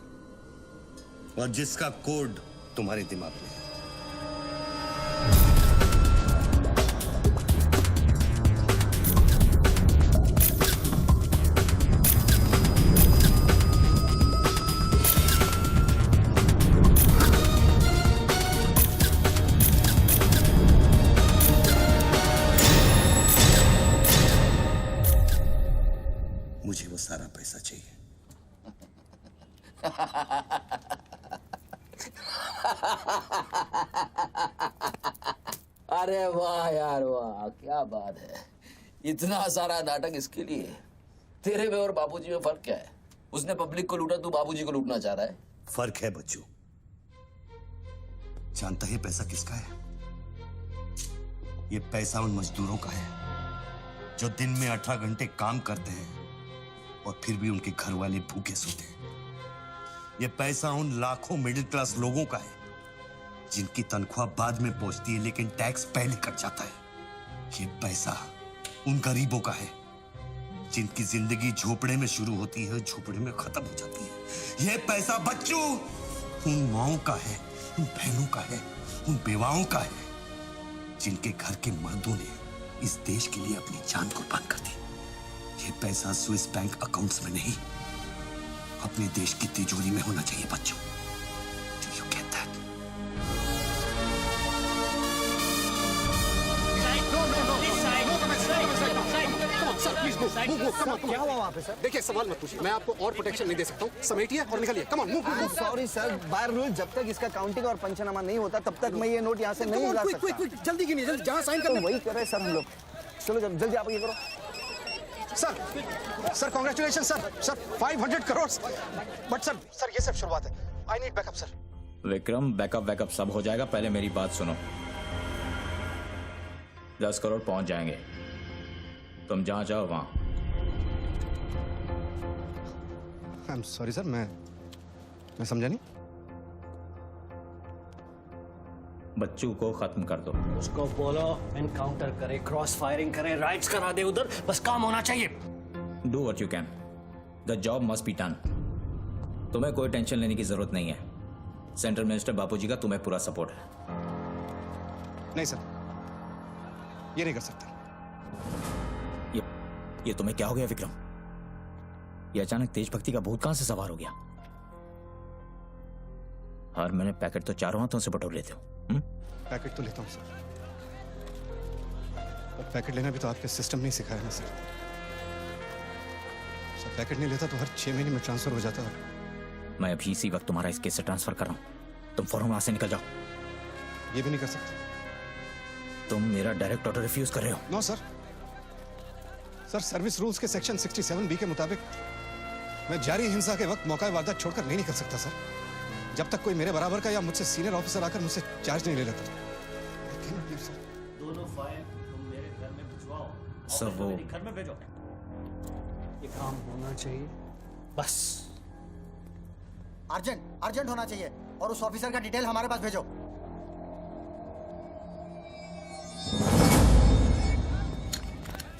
और जिसका कोड तुम्हारे दिमाग में है। मुझे वो सारा पैसा चाहिए। अरे वाह यार वाह, क्या बात है। इतना सारा नाटक इसके लिए? तेरे में और बाबूजी में फर्क क्या है? उसने पब्लिक को लूटा, तू बाबूजी को लूटना चाह रहा है। फर्क है बच्चू। जानता है पैसा किसका है? ये पैसा उन मजदूरों का है जो दिन में 18 घंटे काम करते हैं और फिर भी उनके घर वाले भूखे सोते हैं। ये पैसा उन लाखों मिडिल क्लास लोगों का है जिनकी तनख्वाह बाद में पहुंचती है लेकिन टैक्स पहले कट जाता है। ये पैसा उन गरीबों का है जिनकी जिंदगी झोपड़े में शुरू होती है, झोपड़े में खत्म हो जाती है। ये पैसा बच्चों उन माओं का है, उन बहनों का है, उन बेवाओं का है जिनके घर के मर्दों ने इस देश के लिए अपनी जान कुर्बान कर दी। ये पैसा स्विस बैंक अकाउंट्स में नहीं, अपने देश की तिजोरी में होना चाहिए बच्चों। Do you get that? क्या हुआ वहाँ पे सर? देखिए, सवाल मत पूछिए, मैं आपको और प्रोटेक्शन नहीं दे सकता हूँ। समेटिए और निकलिए। Come on, move. Sorry sir, by rule जब तक इसका काउंटिंग और पंचनामा नहीं होता तब तक मैं ये नोट यहाँ से नहीं ला सकता। जल्दी गिनिए, जल्दी। जहाँ साइन करना वही कर रहे सर हम लोग। चलो जल्दी आप ये करो। Sir congratulation sir 500 crore but sir ये सब शुरुआत है I need backup sir Vikram backup सब हो जाएगा पहले मेरी बात सुनो 10 करोड़ पहुंच जाएंगे तुम जहां जाओ वहां आई एम सॉरी सर मैं समझा नहीं बच्चू को खत्म कर दो उसको बोलो एनकाउंटर करे क्रॉस फायरिंग करे राइड्स करा दे उधर बस काम होना चाहिए do what you can the job must be done तुम्हें कोई टेंशन लेने की जरूरत नहीं है सेंट्रल मिनिस्टर बापूजी का तुम्हें पूरा सपोर्ट है नहीं सर ये नहीं कर सकता ये तुम्हें क्या हो गया विक्रम ये अचानक तेज भक्ति का भूत कहां से सवार हो गया हर महीने पैकेट तो चारों हाथों से बटोर लेते हो पैकेट तो लेता हूं सर पर पैकेट लेना भी तो आपके सिस्टम ने सिखाया ना सर पैकेट नहीं लेता तो हर 6 महीने में ट्रांसफर हो जाता है मैं अभी इसी वक्त तुम्हारा इस केस से ट्रांसफर कर रहा हूं तुम फौरन वहां से निकल जाओ ये भी नहीं कर सकते तुम मेरा डायरेक्ट ऑर्डर रिफ्यूज कर रहे हो नो सर सर्विस रूल्स के सेक्शन 67B के मुताबिक मैं जारी हिंसा के वक्त मौका वारदात छोड़कर नहीं निकल सकता सर जब तक कोई मेरे बराबर का या मुझसे सीनियर ऑफिसर आकर मुझसे चार्ज नहीं ले लेता दोनों फाइल तुम मेरे घर में भिजवाओ सर वो घर में भेजो ये काम होना चाहिए बस अर्जेंट होना चाहिए और उस ऑफिसर का डिटेल हमारे पास भेजो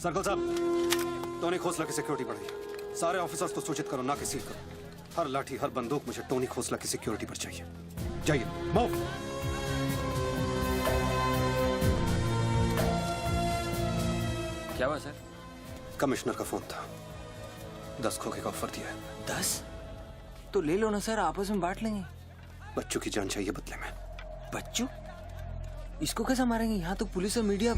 सर्कल साहब टोनी खोसला की सिक्योरिटी बढ़ाइए सारे ऑफिसर्स को सूचित करो ना कि सील करो हर लाठी हर बंदूक मुझे टोनी खोसला की सिक्योरिटी पर चाहिए जाइए मूव क्या हुआ सर कमिश्नर का फोन था 10 खोखे का ऑफर दिया है 10 तो ले लो ना सर आपस में बांट लेंगे बच्चों की जान चाहिए बदले में बच्चू इसको कैसा मारेंगे यहाँ तो पुलिस और मीडिया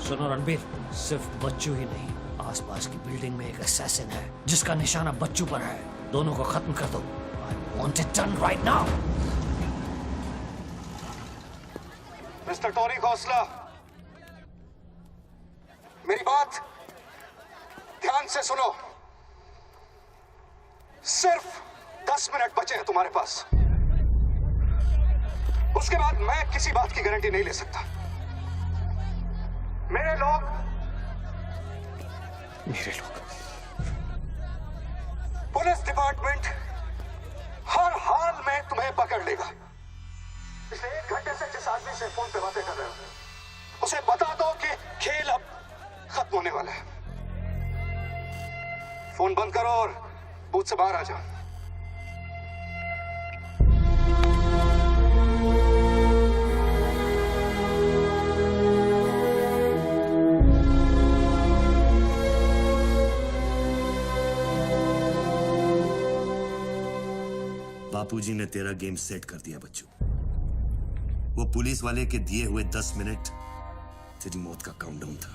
सुनो रणबीर सिर्फ बच्चू ही नहीं आसपास की बिल्डिंग में एक असैसिन है जिसका निशाना बच्चू पर है दोनों को खत्म कर दो I want it done right now mister Tony Khosla मेरी बात ध्यान से सुनो सिर्फ 10 मिनट बचे हैं तुम्हारे पास उसके बाद मैं किसी बात की गारंटी नहीं ले सकता मेरे लोग पुलिस डिपार्टमेंट हर हाल में तुम्हें पकड़ लेगा पिछले 1 घंटे से जिस आदमी से फोन पे बातें कर रहे हो उसे बता दो कि खेल अब खत्म होने वाला है फोन बंद करो और बूथ से बाहर आ जाओ बापूजी ने तेरा गेम सेट कर दिया बच्चू वो पुलिस वाले के दिए हुए 10 मिनट तेरी मौत का काउंटडाउन था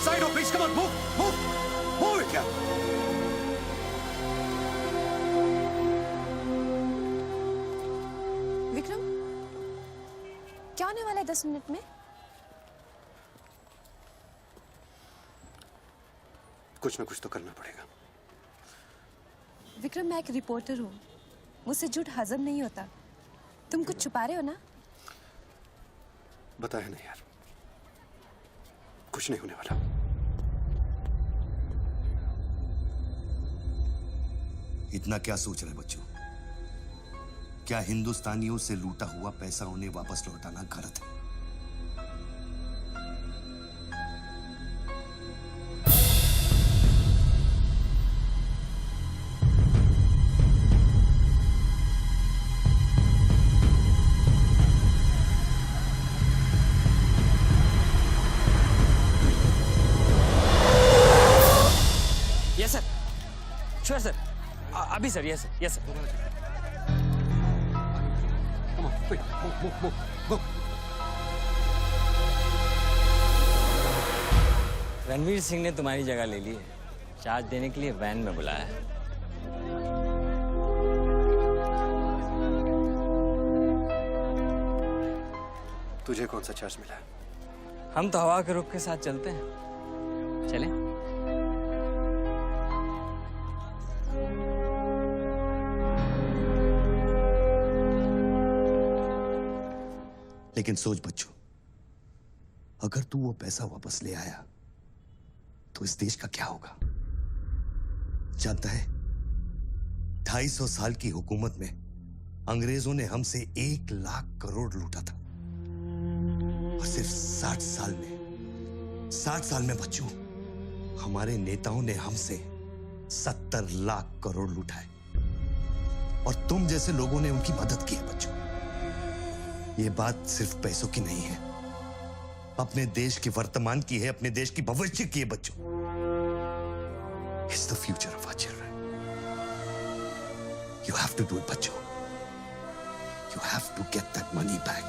side of please come on move it यार विक्रम क्या होने वाला है 10 मिनट में कुछ ना कुछ तो करना पड़ेगा विक्रम मैं एक रिपोर्टर हूँ मुझसे झूठ हजम नहीं होता तुम कुछ छुपा रहे हो ना बताया नहीं यार कुछ नहीं होने वाला इतना क्या सोच रहे बच्चों क्या हिंदुस्तानियों से लूटा हुआ पैसा उन्हें वापस लौटाना गलत है श्योर सर अभी sir yes sir Ranveer Singh ने तुम्हारी जगह ले ली है चार्ज देने के लिए वैन में बुलाया है तुझे कौन सा चार्ज मिला है? हम तो हवा के रुख के साथ चलते हैं। चलें? लेकिन सोच बच्चों, अगर तू वो पैसा वापस ले आया तो इस देश का क्या होगा? जानता है, 250 साल की हुकूमत में अंग्रेजों ने हमसे 1 लाख करोड़ लूटा था और सिर्फ 60 साल में बच्चों, हमारे नेताओं ने हमसे 70 लाख करोड़ लूटा है और तुम जैसे लोगों ने उनकी मदद की है बच्चों। ये बात सिर्फ पैसों की नहीं है, अपने देश के वर्तमान की है, अपने देश की भविष्य की है बच्चों। It's the future of our children. You have to do it, बच्चों. You have to get that money back.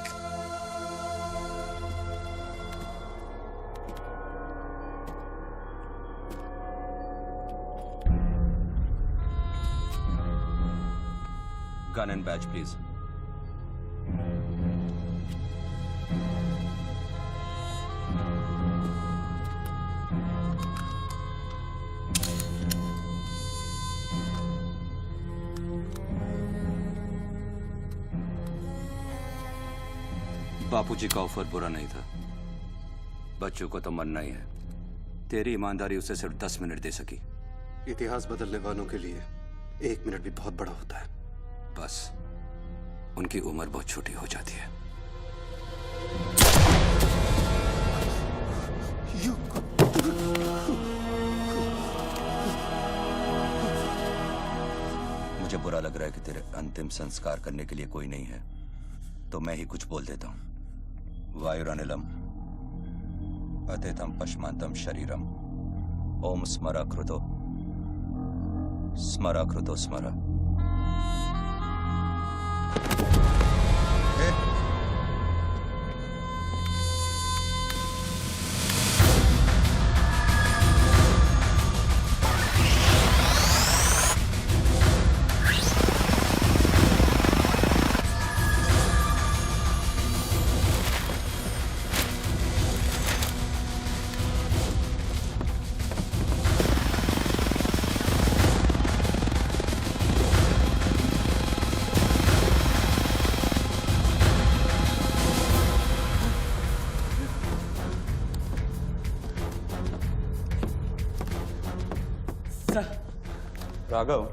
Gun and badge, please. बापूजी का ऑफर बुरा नहीं था, बच्चों को तो मरना ही है। तेरी ईमानदारी उसे सिर्फ 10 मिनट दे सकी। इतिहास बदलने वालों के लिए 1 मिनट भी बहुत बड़ा होता है। बस उनकी उम्र बहुत छोटी हो जाती है। मुझे बुरा लग रहा है कि तेरे अंतिम संस्कार करने के लिए कोई नहीं है, तो मैं ही कुछ बोल देता हूं। वायुरानिलम अतेतम पश्मांतम शरीरम ओम स्मरा कृतो स्मरा। राघव,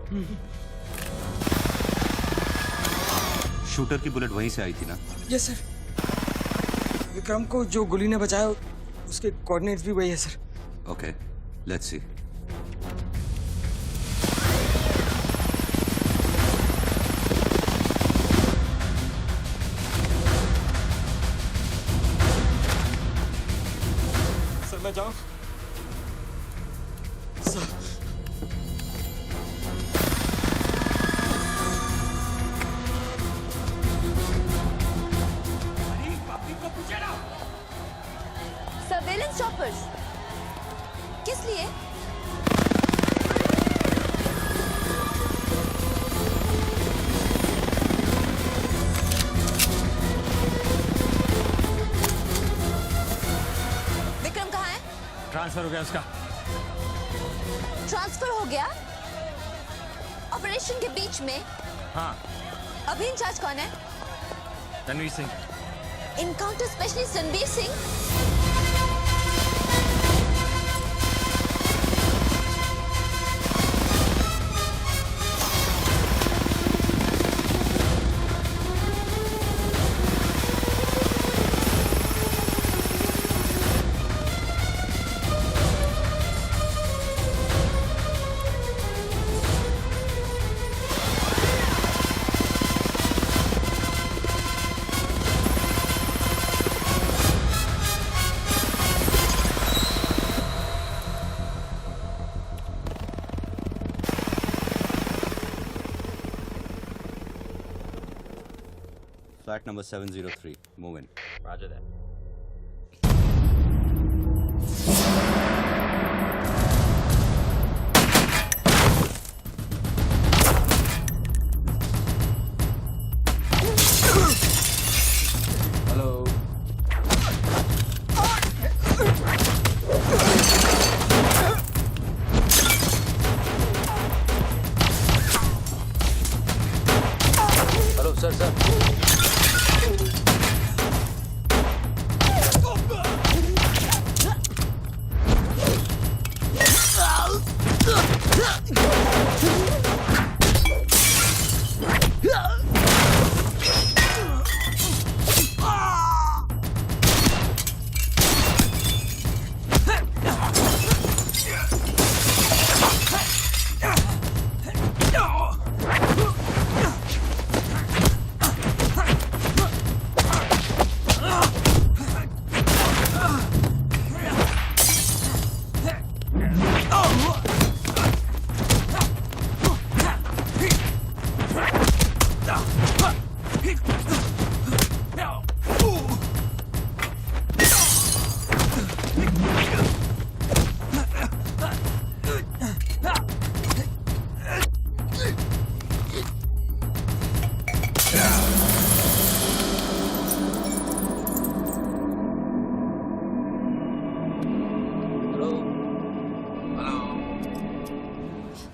शूटर की बुलेट वहीं से आई थी ना? Yes sir. विक्रम को जो गोली ने बचाया उसके कोऑर्डिनेट्स भी वही है sir. Okay, let's see. Sir मैं जाऊं? सर सर्वेलेंस चॉपर्स किस लिए? विक्रम कहाँ है? ट्रांसफर हो गया उसका। ट्रांसफर हो गया? ऑपरेशन के बीच में? हाँ। अभी इंचार्ज कौन है? Ranveer Singh. Encounter specialist Ranveer Singh? Flat number 703. Move in. Roger that. Hello. Sir sir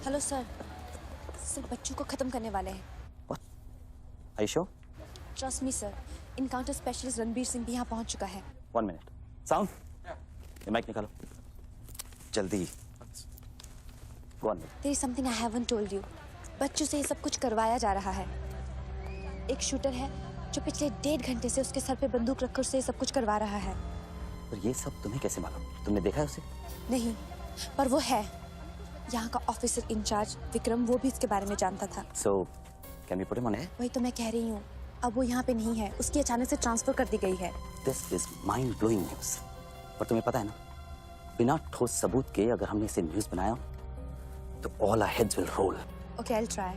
hello sir, sir बच्चों को खत्म करने वाले हैं। Are you sure? Trust me sir, encounter specialist Ranbir Singh भी यहाँ पहुँच चुका है। 1 minute. Sound? ये माइक निकालो जल्दी। Go on. There is something I haven't told you. बच्चों से ये सब कुछ करवाया जा रहा है। एक शूटर है जो पिछले 1.5 घंटे से उसके सर पे बंदूक रखकर उसे ये सब कुछ करवा रहा है। पर ये सब तुम्हें कैसे मालूम? तुमने देखा है उसे? नहीं, पर वो है। यहाँ का ऑफिसर इंचार्ज विक्रम वो भी इसके बारे में जानता था। So, can we put him on air? वही तो मैं कह रही हूँ, अब वो यहाँ पे नहीं है, उसकी अचानक से ट्रांसफर कर दी गई है। This is mind-blowing news. पर तुम्हें पता है ना, बिना ठोस सबूत के अगर हमने इसे न्यूज़ बनाया तो all our heads will roll. Okay, I'll try.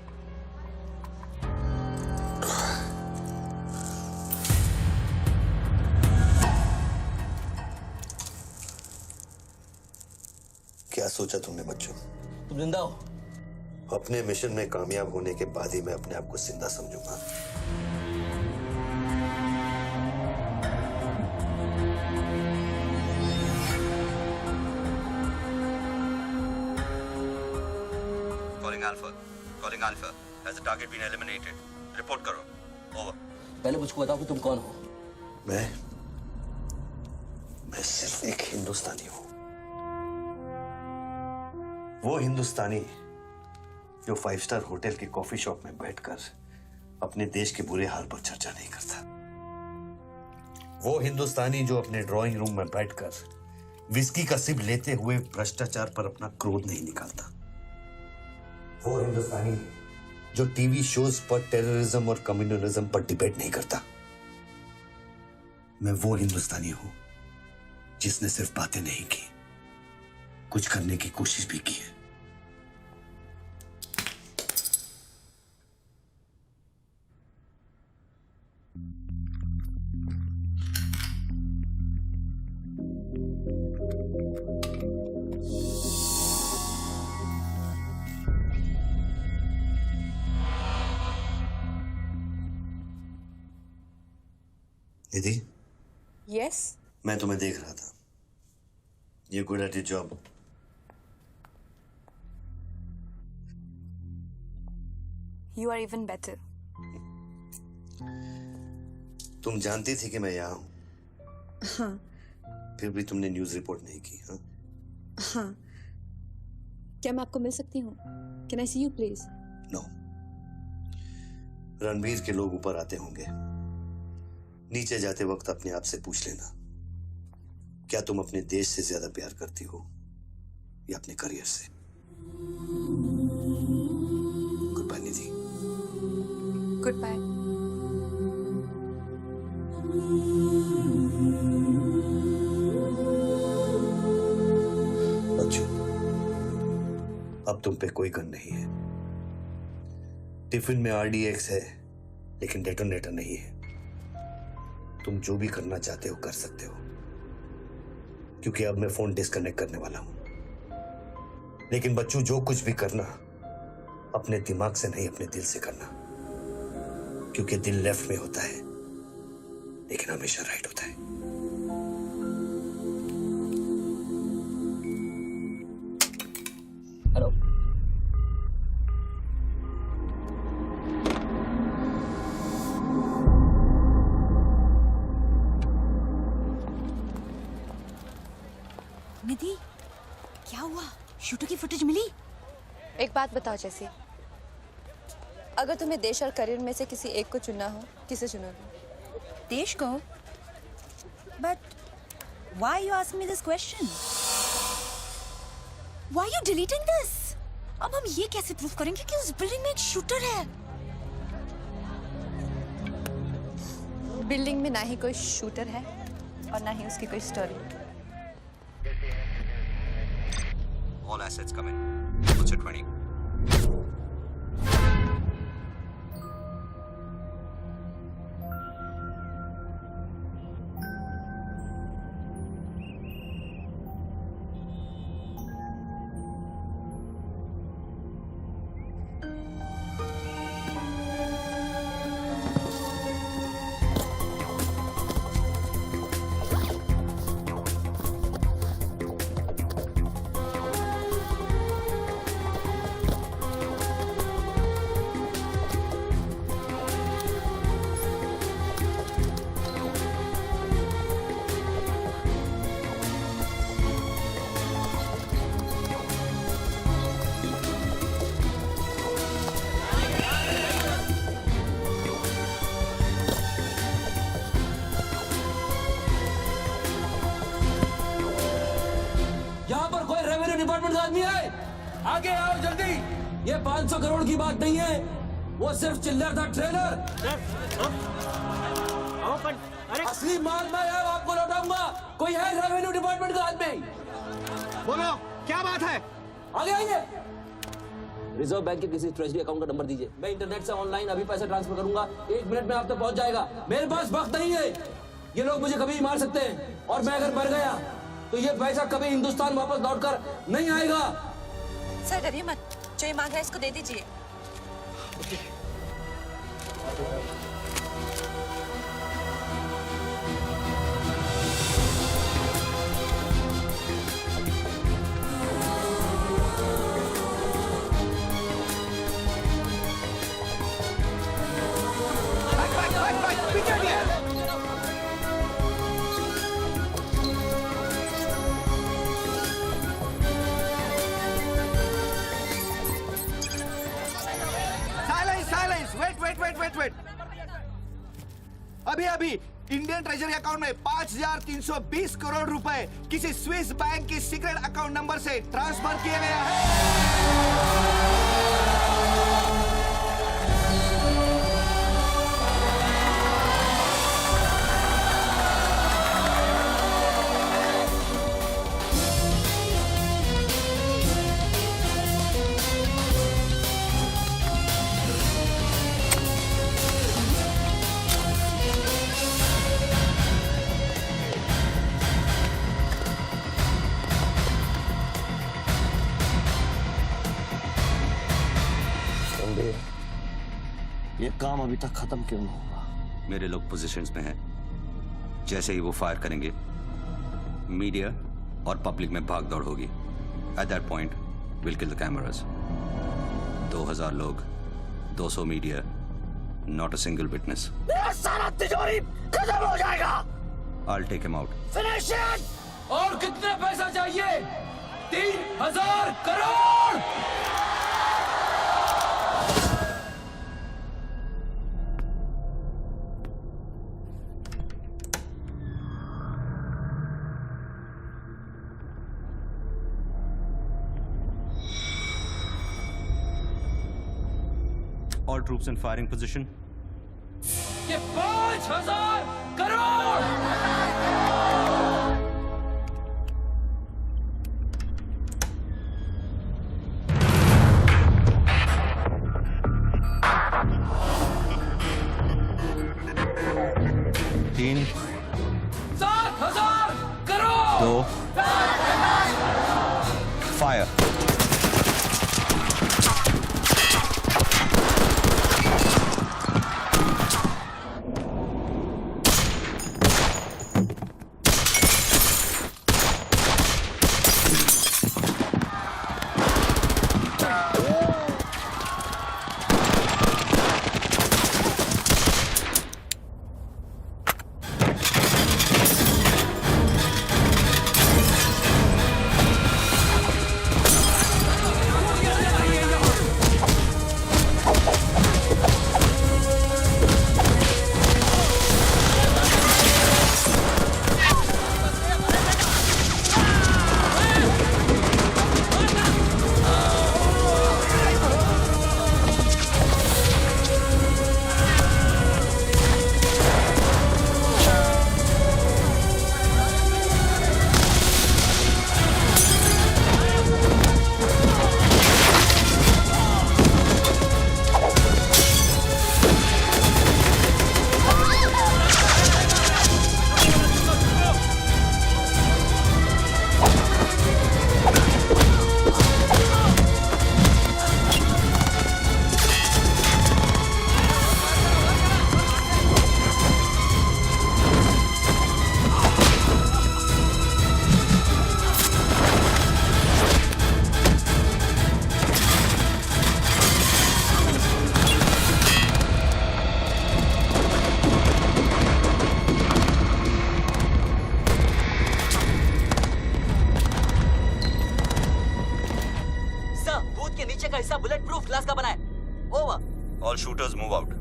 क्या सोचा तुमने बच्चों? तुम जिंदा हो? अपने मिशन में कामयाब होने के बाद ही मैं अपने आप को जिंदा समझूंगा। Calling Alpha. Has the target been eliminated? Report करो. Over. पहले मुझको बताओ कि तुम कौन हो? मैं सिर्फ एक हिंदुस्तानी हूं। वो हिंदुस्तानी जो 5 स्टार होटल के कॉफी शॉप में बैठकर अपने देश के बुरे हाल पर चर्चा नहीं करता। वो हिंदुस्तानी जो अपने ड्राइंग रूम में बैठकर विस्की का सिप लेते हुए भ्रष्टाचार पर अपना क्रोध नहीं निकालता। वो हिंदुस्तानी जो टीवी शोज पर टेररिज्म और कम्युनलिज्म पर डिबेट नहीं करता। मैं वो हिंदुस्तानी हूं जिसने सिर्फ बातें नहीं की, कुछ करने की कोशिश भी की है। निधि, Yes? मैं तुम्हें देख रहा था। You're good at your job. You are even better. तुम जानती थी कि मैं यहाँ हूँ, हाँ, फिर भी तुमने न्यूज़ रिपोर्ट नहीं की, हाँ? हाँ। क्या मैं आपको मिल सकती हूँ? Can I see you, please? No. Ranbir के लोग ऊपर आते होंगे। नीचे जाते वक्त अपने आप से पूछ लेना, क्या तुम अपने देश से ज्यादा प्यार करती हो या अपने करियर से? Goodbye Nidhi. Goodbye. बच्चों, अब तुम पे कोई गन नहीं है। टिफिन में RDX है, लेकिन डेटोनेटर नहीं है। तुम जो भी करना चाहते हो कर सकते हो, क्योंकि अब मैं फोन डिस्कनेक्ट करने वाला हूं। लेकिन बच्चों, जो कुछ भी करना अपने दिमाग से नहीं, अपने दिल से करना, क्योंकि दिल लेफ्ट में होता है लेकिन हमेशा राइट होता है। शूटर की फुटेज मिली? एक बात बताओ जैसी, अगर तुम्हें देश और करियर में से किसी एक को चुनना हो, किसे चुनोगे? देश को? But why you asking me this question? Why you deleting this? अब हम ये कैसे प्रूव करेंगे कि उस बिल्डिंग में एक शूटर है? बिल्डिंग में ना ही कोई शूटर है और ना ही उसकी कोई story. All assets come in. What's your 20? यहाँ पर कोई रेवेन्यू डिपार्टमेंट का आदमी है? आगे आओ जल्दी। ये 500 करोड़ की बात नहीं है, वो सिर्फ चिल्लर था, ट्रेलर। असली माल मैं आपको लौटाऊंगा। कोई है रेवेन्यू डिपार्टमेंट का आदमी? बोलो क्या बात है? आगे आइए। रिजर्व बैंक के किसी ट्रेजरी अकाउंट का नंबर दीजिए, मैं इंटरनेट से ऑनलाइन अभी पैसे ट्रांसफर करूंगा, 1 मिनट में आप तक पहुंच जाएगा। मेरे पास वक्त नहीं है, ये लोग मुझे कभी भी मार सकते हैं, और मैं अगर मर गया तो ये पैसा कभी हिंदुस्तान वापस लौटकर नहीं आएगा। सर डरिए मत, जो ये मांग रहा है इसको दे दीजिए। वेट। अभी इंडियन ट्रेजरी अकाउंट में 5,320 करोड़ रुपए किसी स्विस बैंक की सीक्रेट अकाउंट नंबर से ट्रांसफर किए गए हैं। ये काम अभी तक खत्म क्यों नहीं हुआ? मेरे लोग पोजीशंस में हैं। जैसे ही वो फायर करेंगे, मीडिया और पब्लिक में भाग दौड़ होगी। At that point will kill the cameras. 2000 लोग, 200 media, not a single witness. मेरा सारा तिजोरी खत्म हो जाएगा। I'll take him out. Finish it. और कितने पैसा चाहिए? 3000 crore. All troops in firing position. ये 5000 करोड़। तीन, 7000 crore. 2, fire. Move out.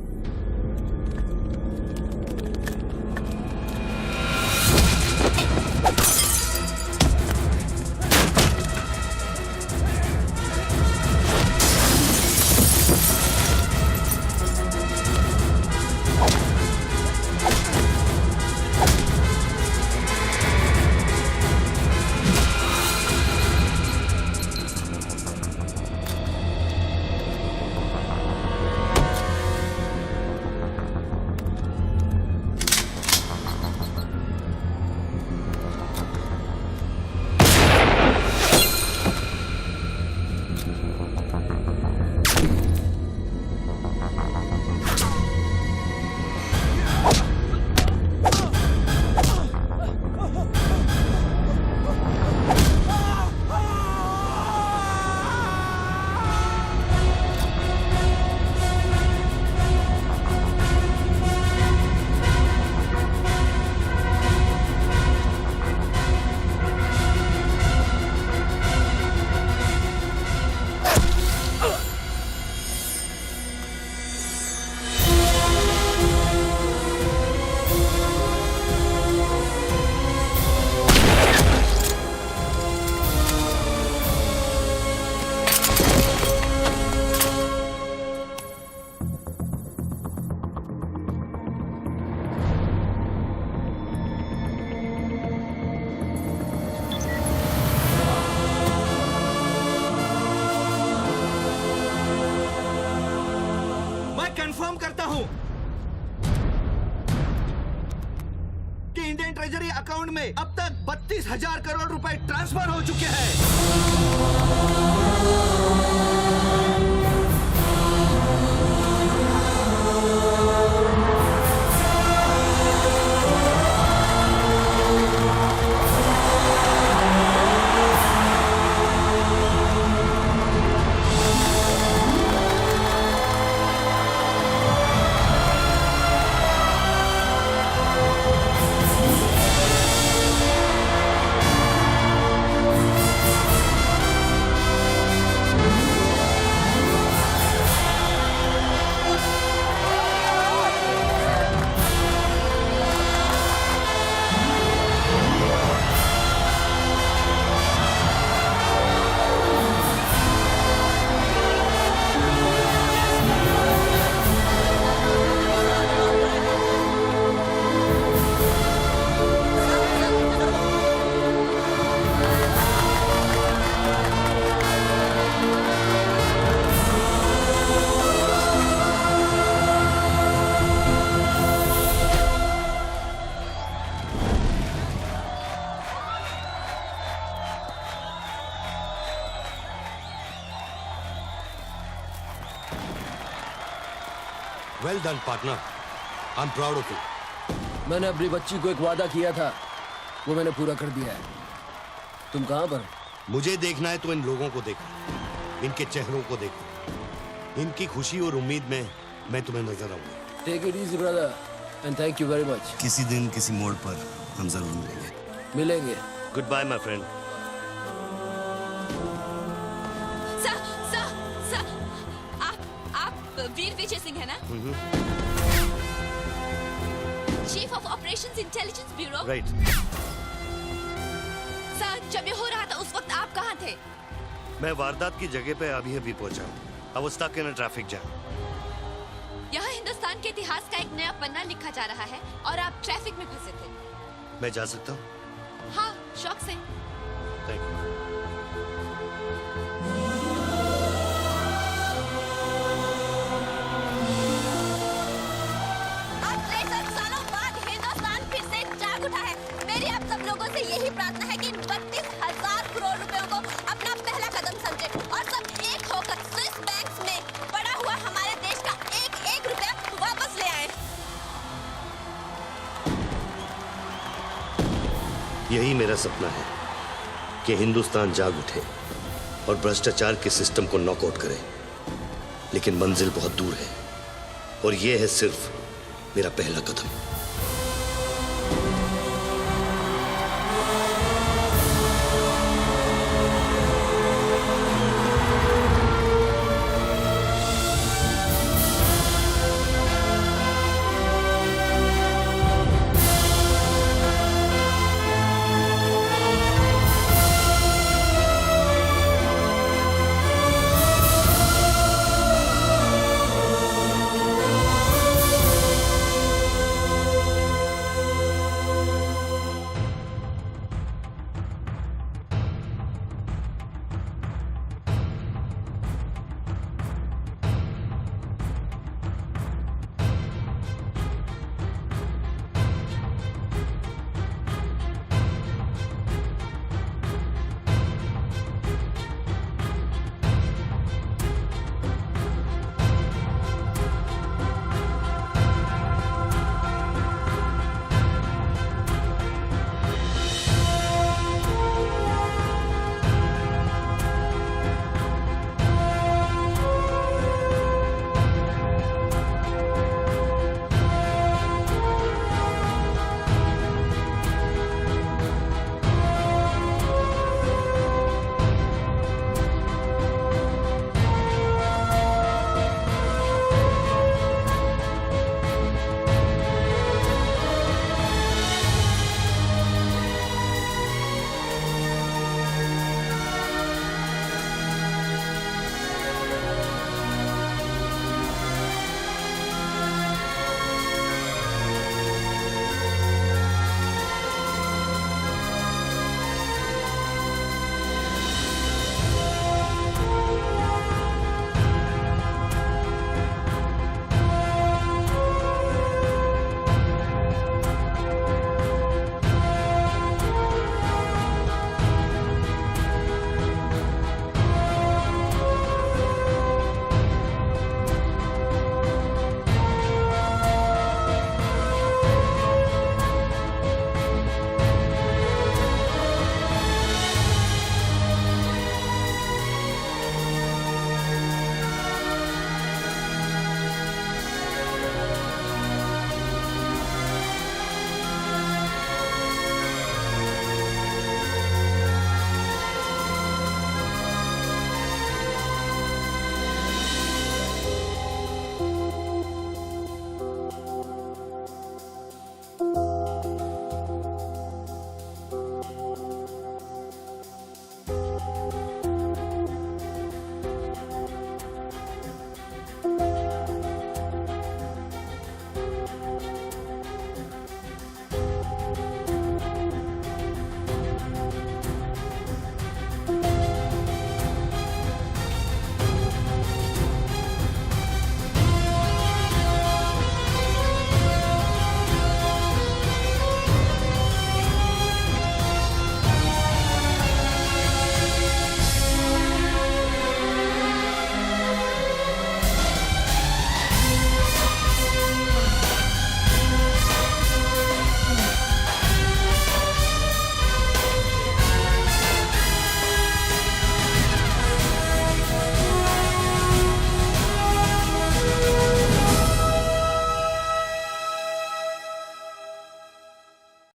Confirm करता हूं कि इंडियन ट्रेजरी अकाउंट में अब तक 32,000 करोड़ रुपए ट्रांसफर हो चुके हैं। Well done, partner. I'm proud of you. मैंने अपनी बच्ची को एक वादा किया था, वो मैंने पूरा कर दिया है। तुम कहाँ पर? मुझे देखना है तो इन लोगों को देखो, इनके चेहरों को देखो, इनकी खुशी और उम्मीद में मैं तुम्हें नजर आऊंगा। Take it easy, brother, and thank you very much. किसी दिन किसी मोड़ पर हम जरूर मिलेंगे। Goodbye, my friend. सर, आप वीर विजय सिंह है ना? Chief of operations intelligence bureau. Right. Sir, जब ये हो रहा था उस वक्त आप कहाँ थे? मैं वारदात की जगह पे अभी पहुंचा। I was stuck in a traffic jam. यहाँ हिंदुस्तान के इतिहास का एक नया पन्ना लिखा जा रहा है और आप ट्रैफिक में फंसे थे। मैं जा सकता हूँ? हाँ, शौक से। Thank you. आज 63 सालों बाद हिंदुस्तान फिर से जाग उठा है। मेरी आप सब लोगों से यही प्रार्थना है कि 32,000 करोड़ रुपयों को अपना पहला कदम समझे और सब एक होकर स्विस बैंक्स में पड़ा हुआ हमारे देश का एक रुपया वापस ले आए। यही मेरा सपना है कि हिंदुस्तान जाग उठे और भ्रष्टाचार के सिस्टम को नॉकआउट करे, लेकिन मंजिल बहुत दूर है और यह है सिर्फ मेरा पहला कदम।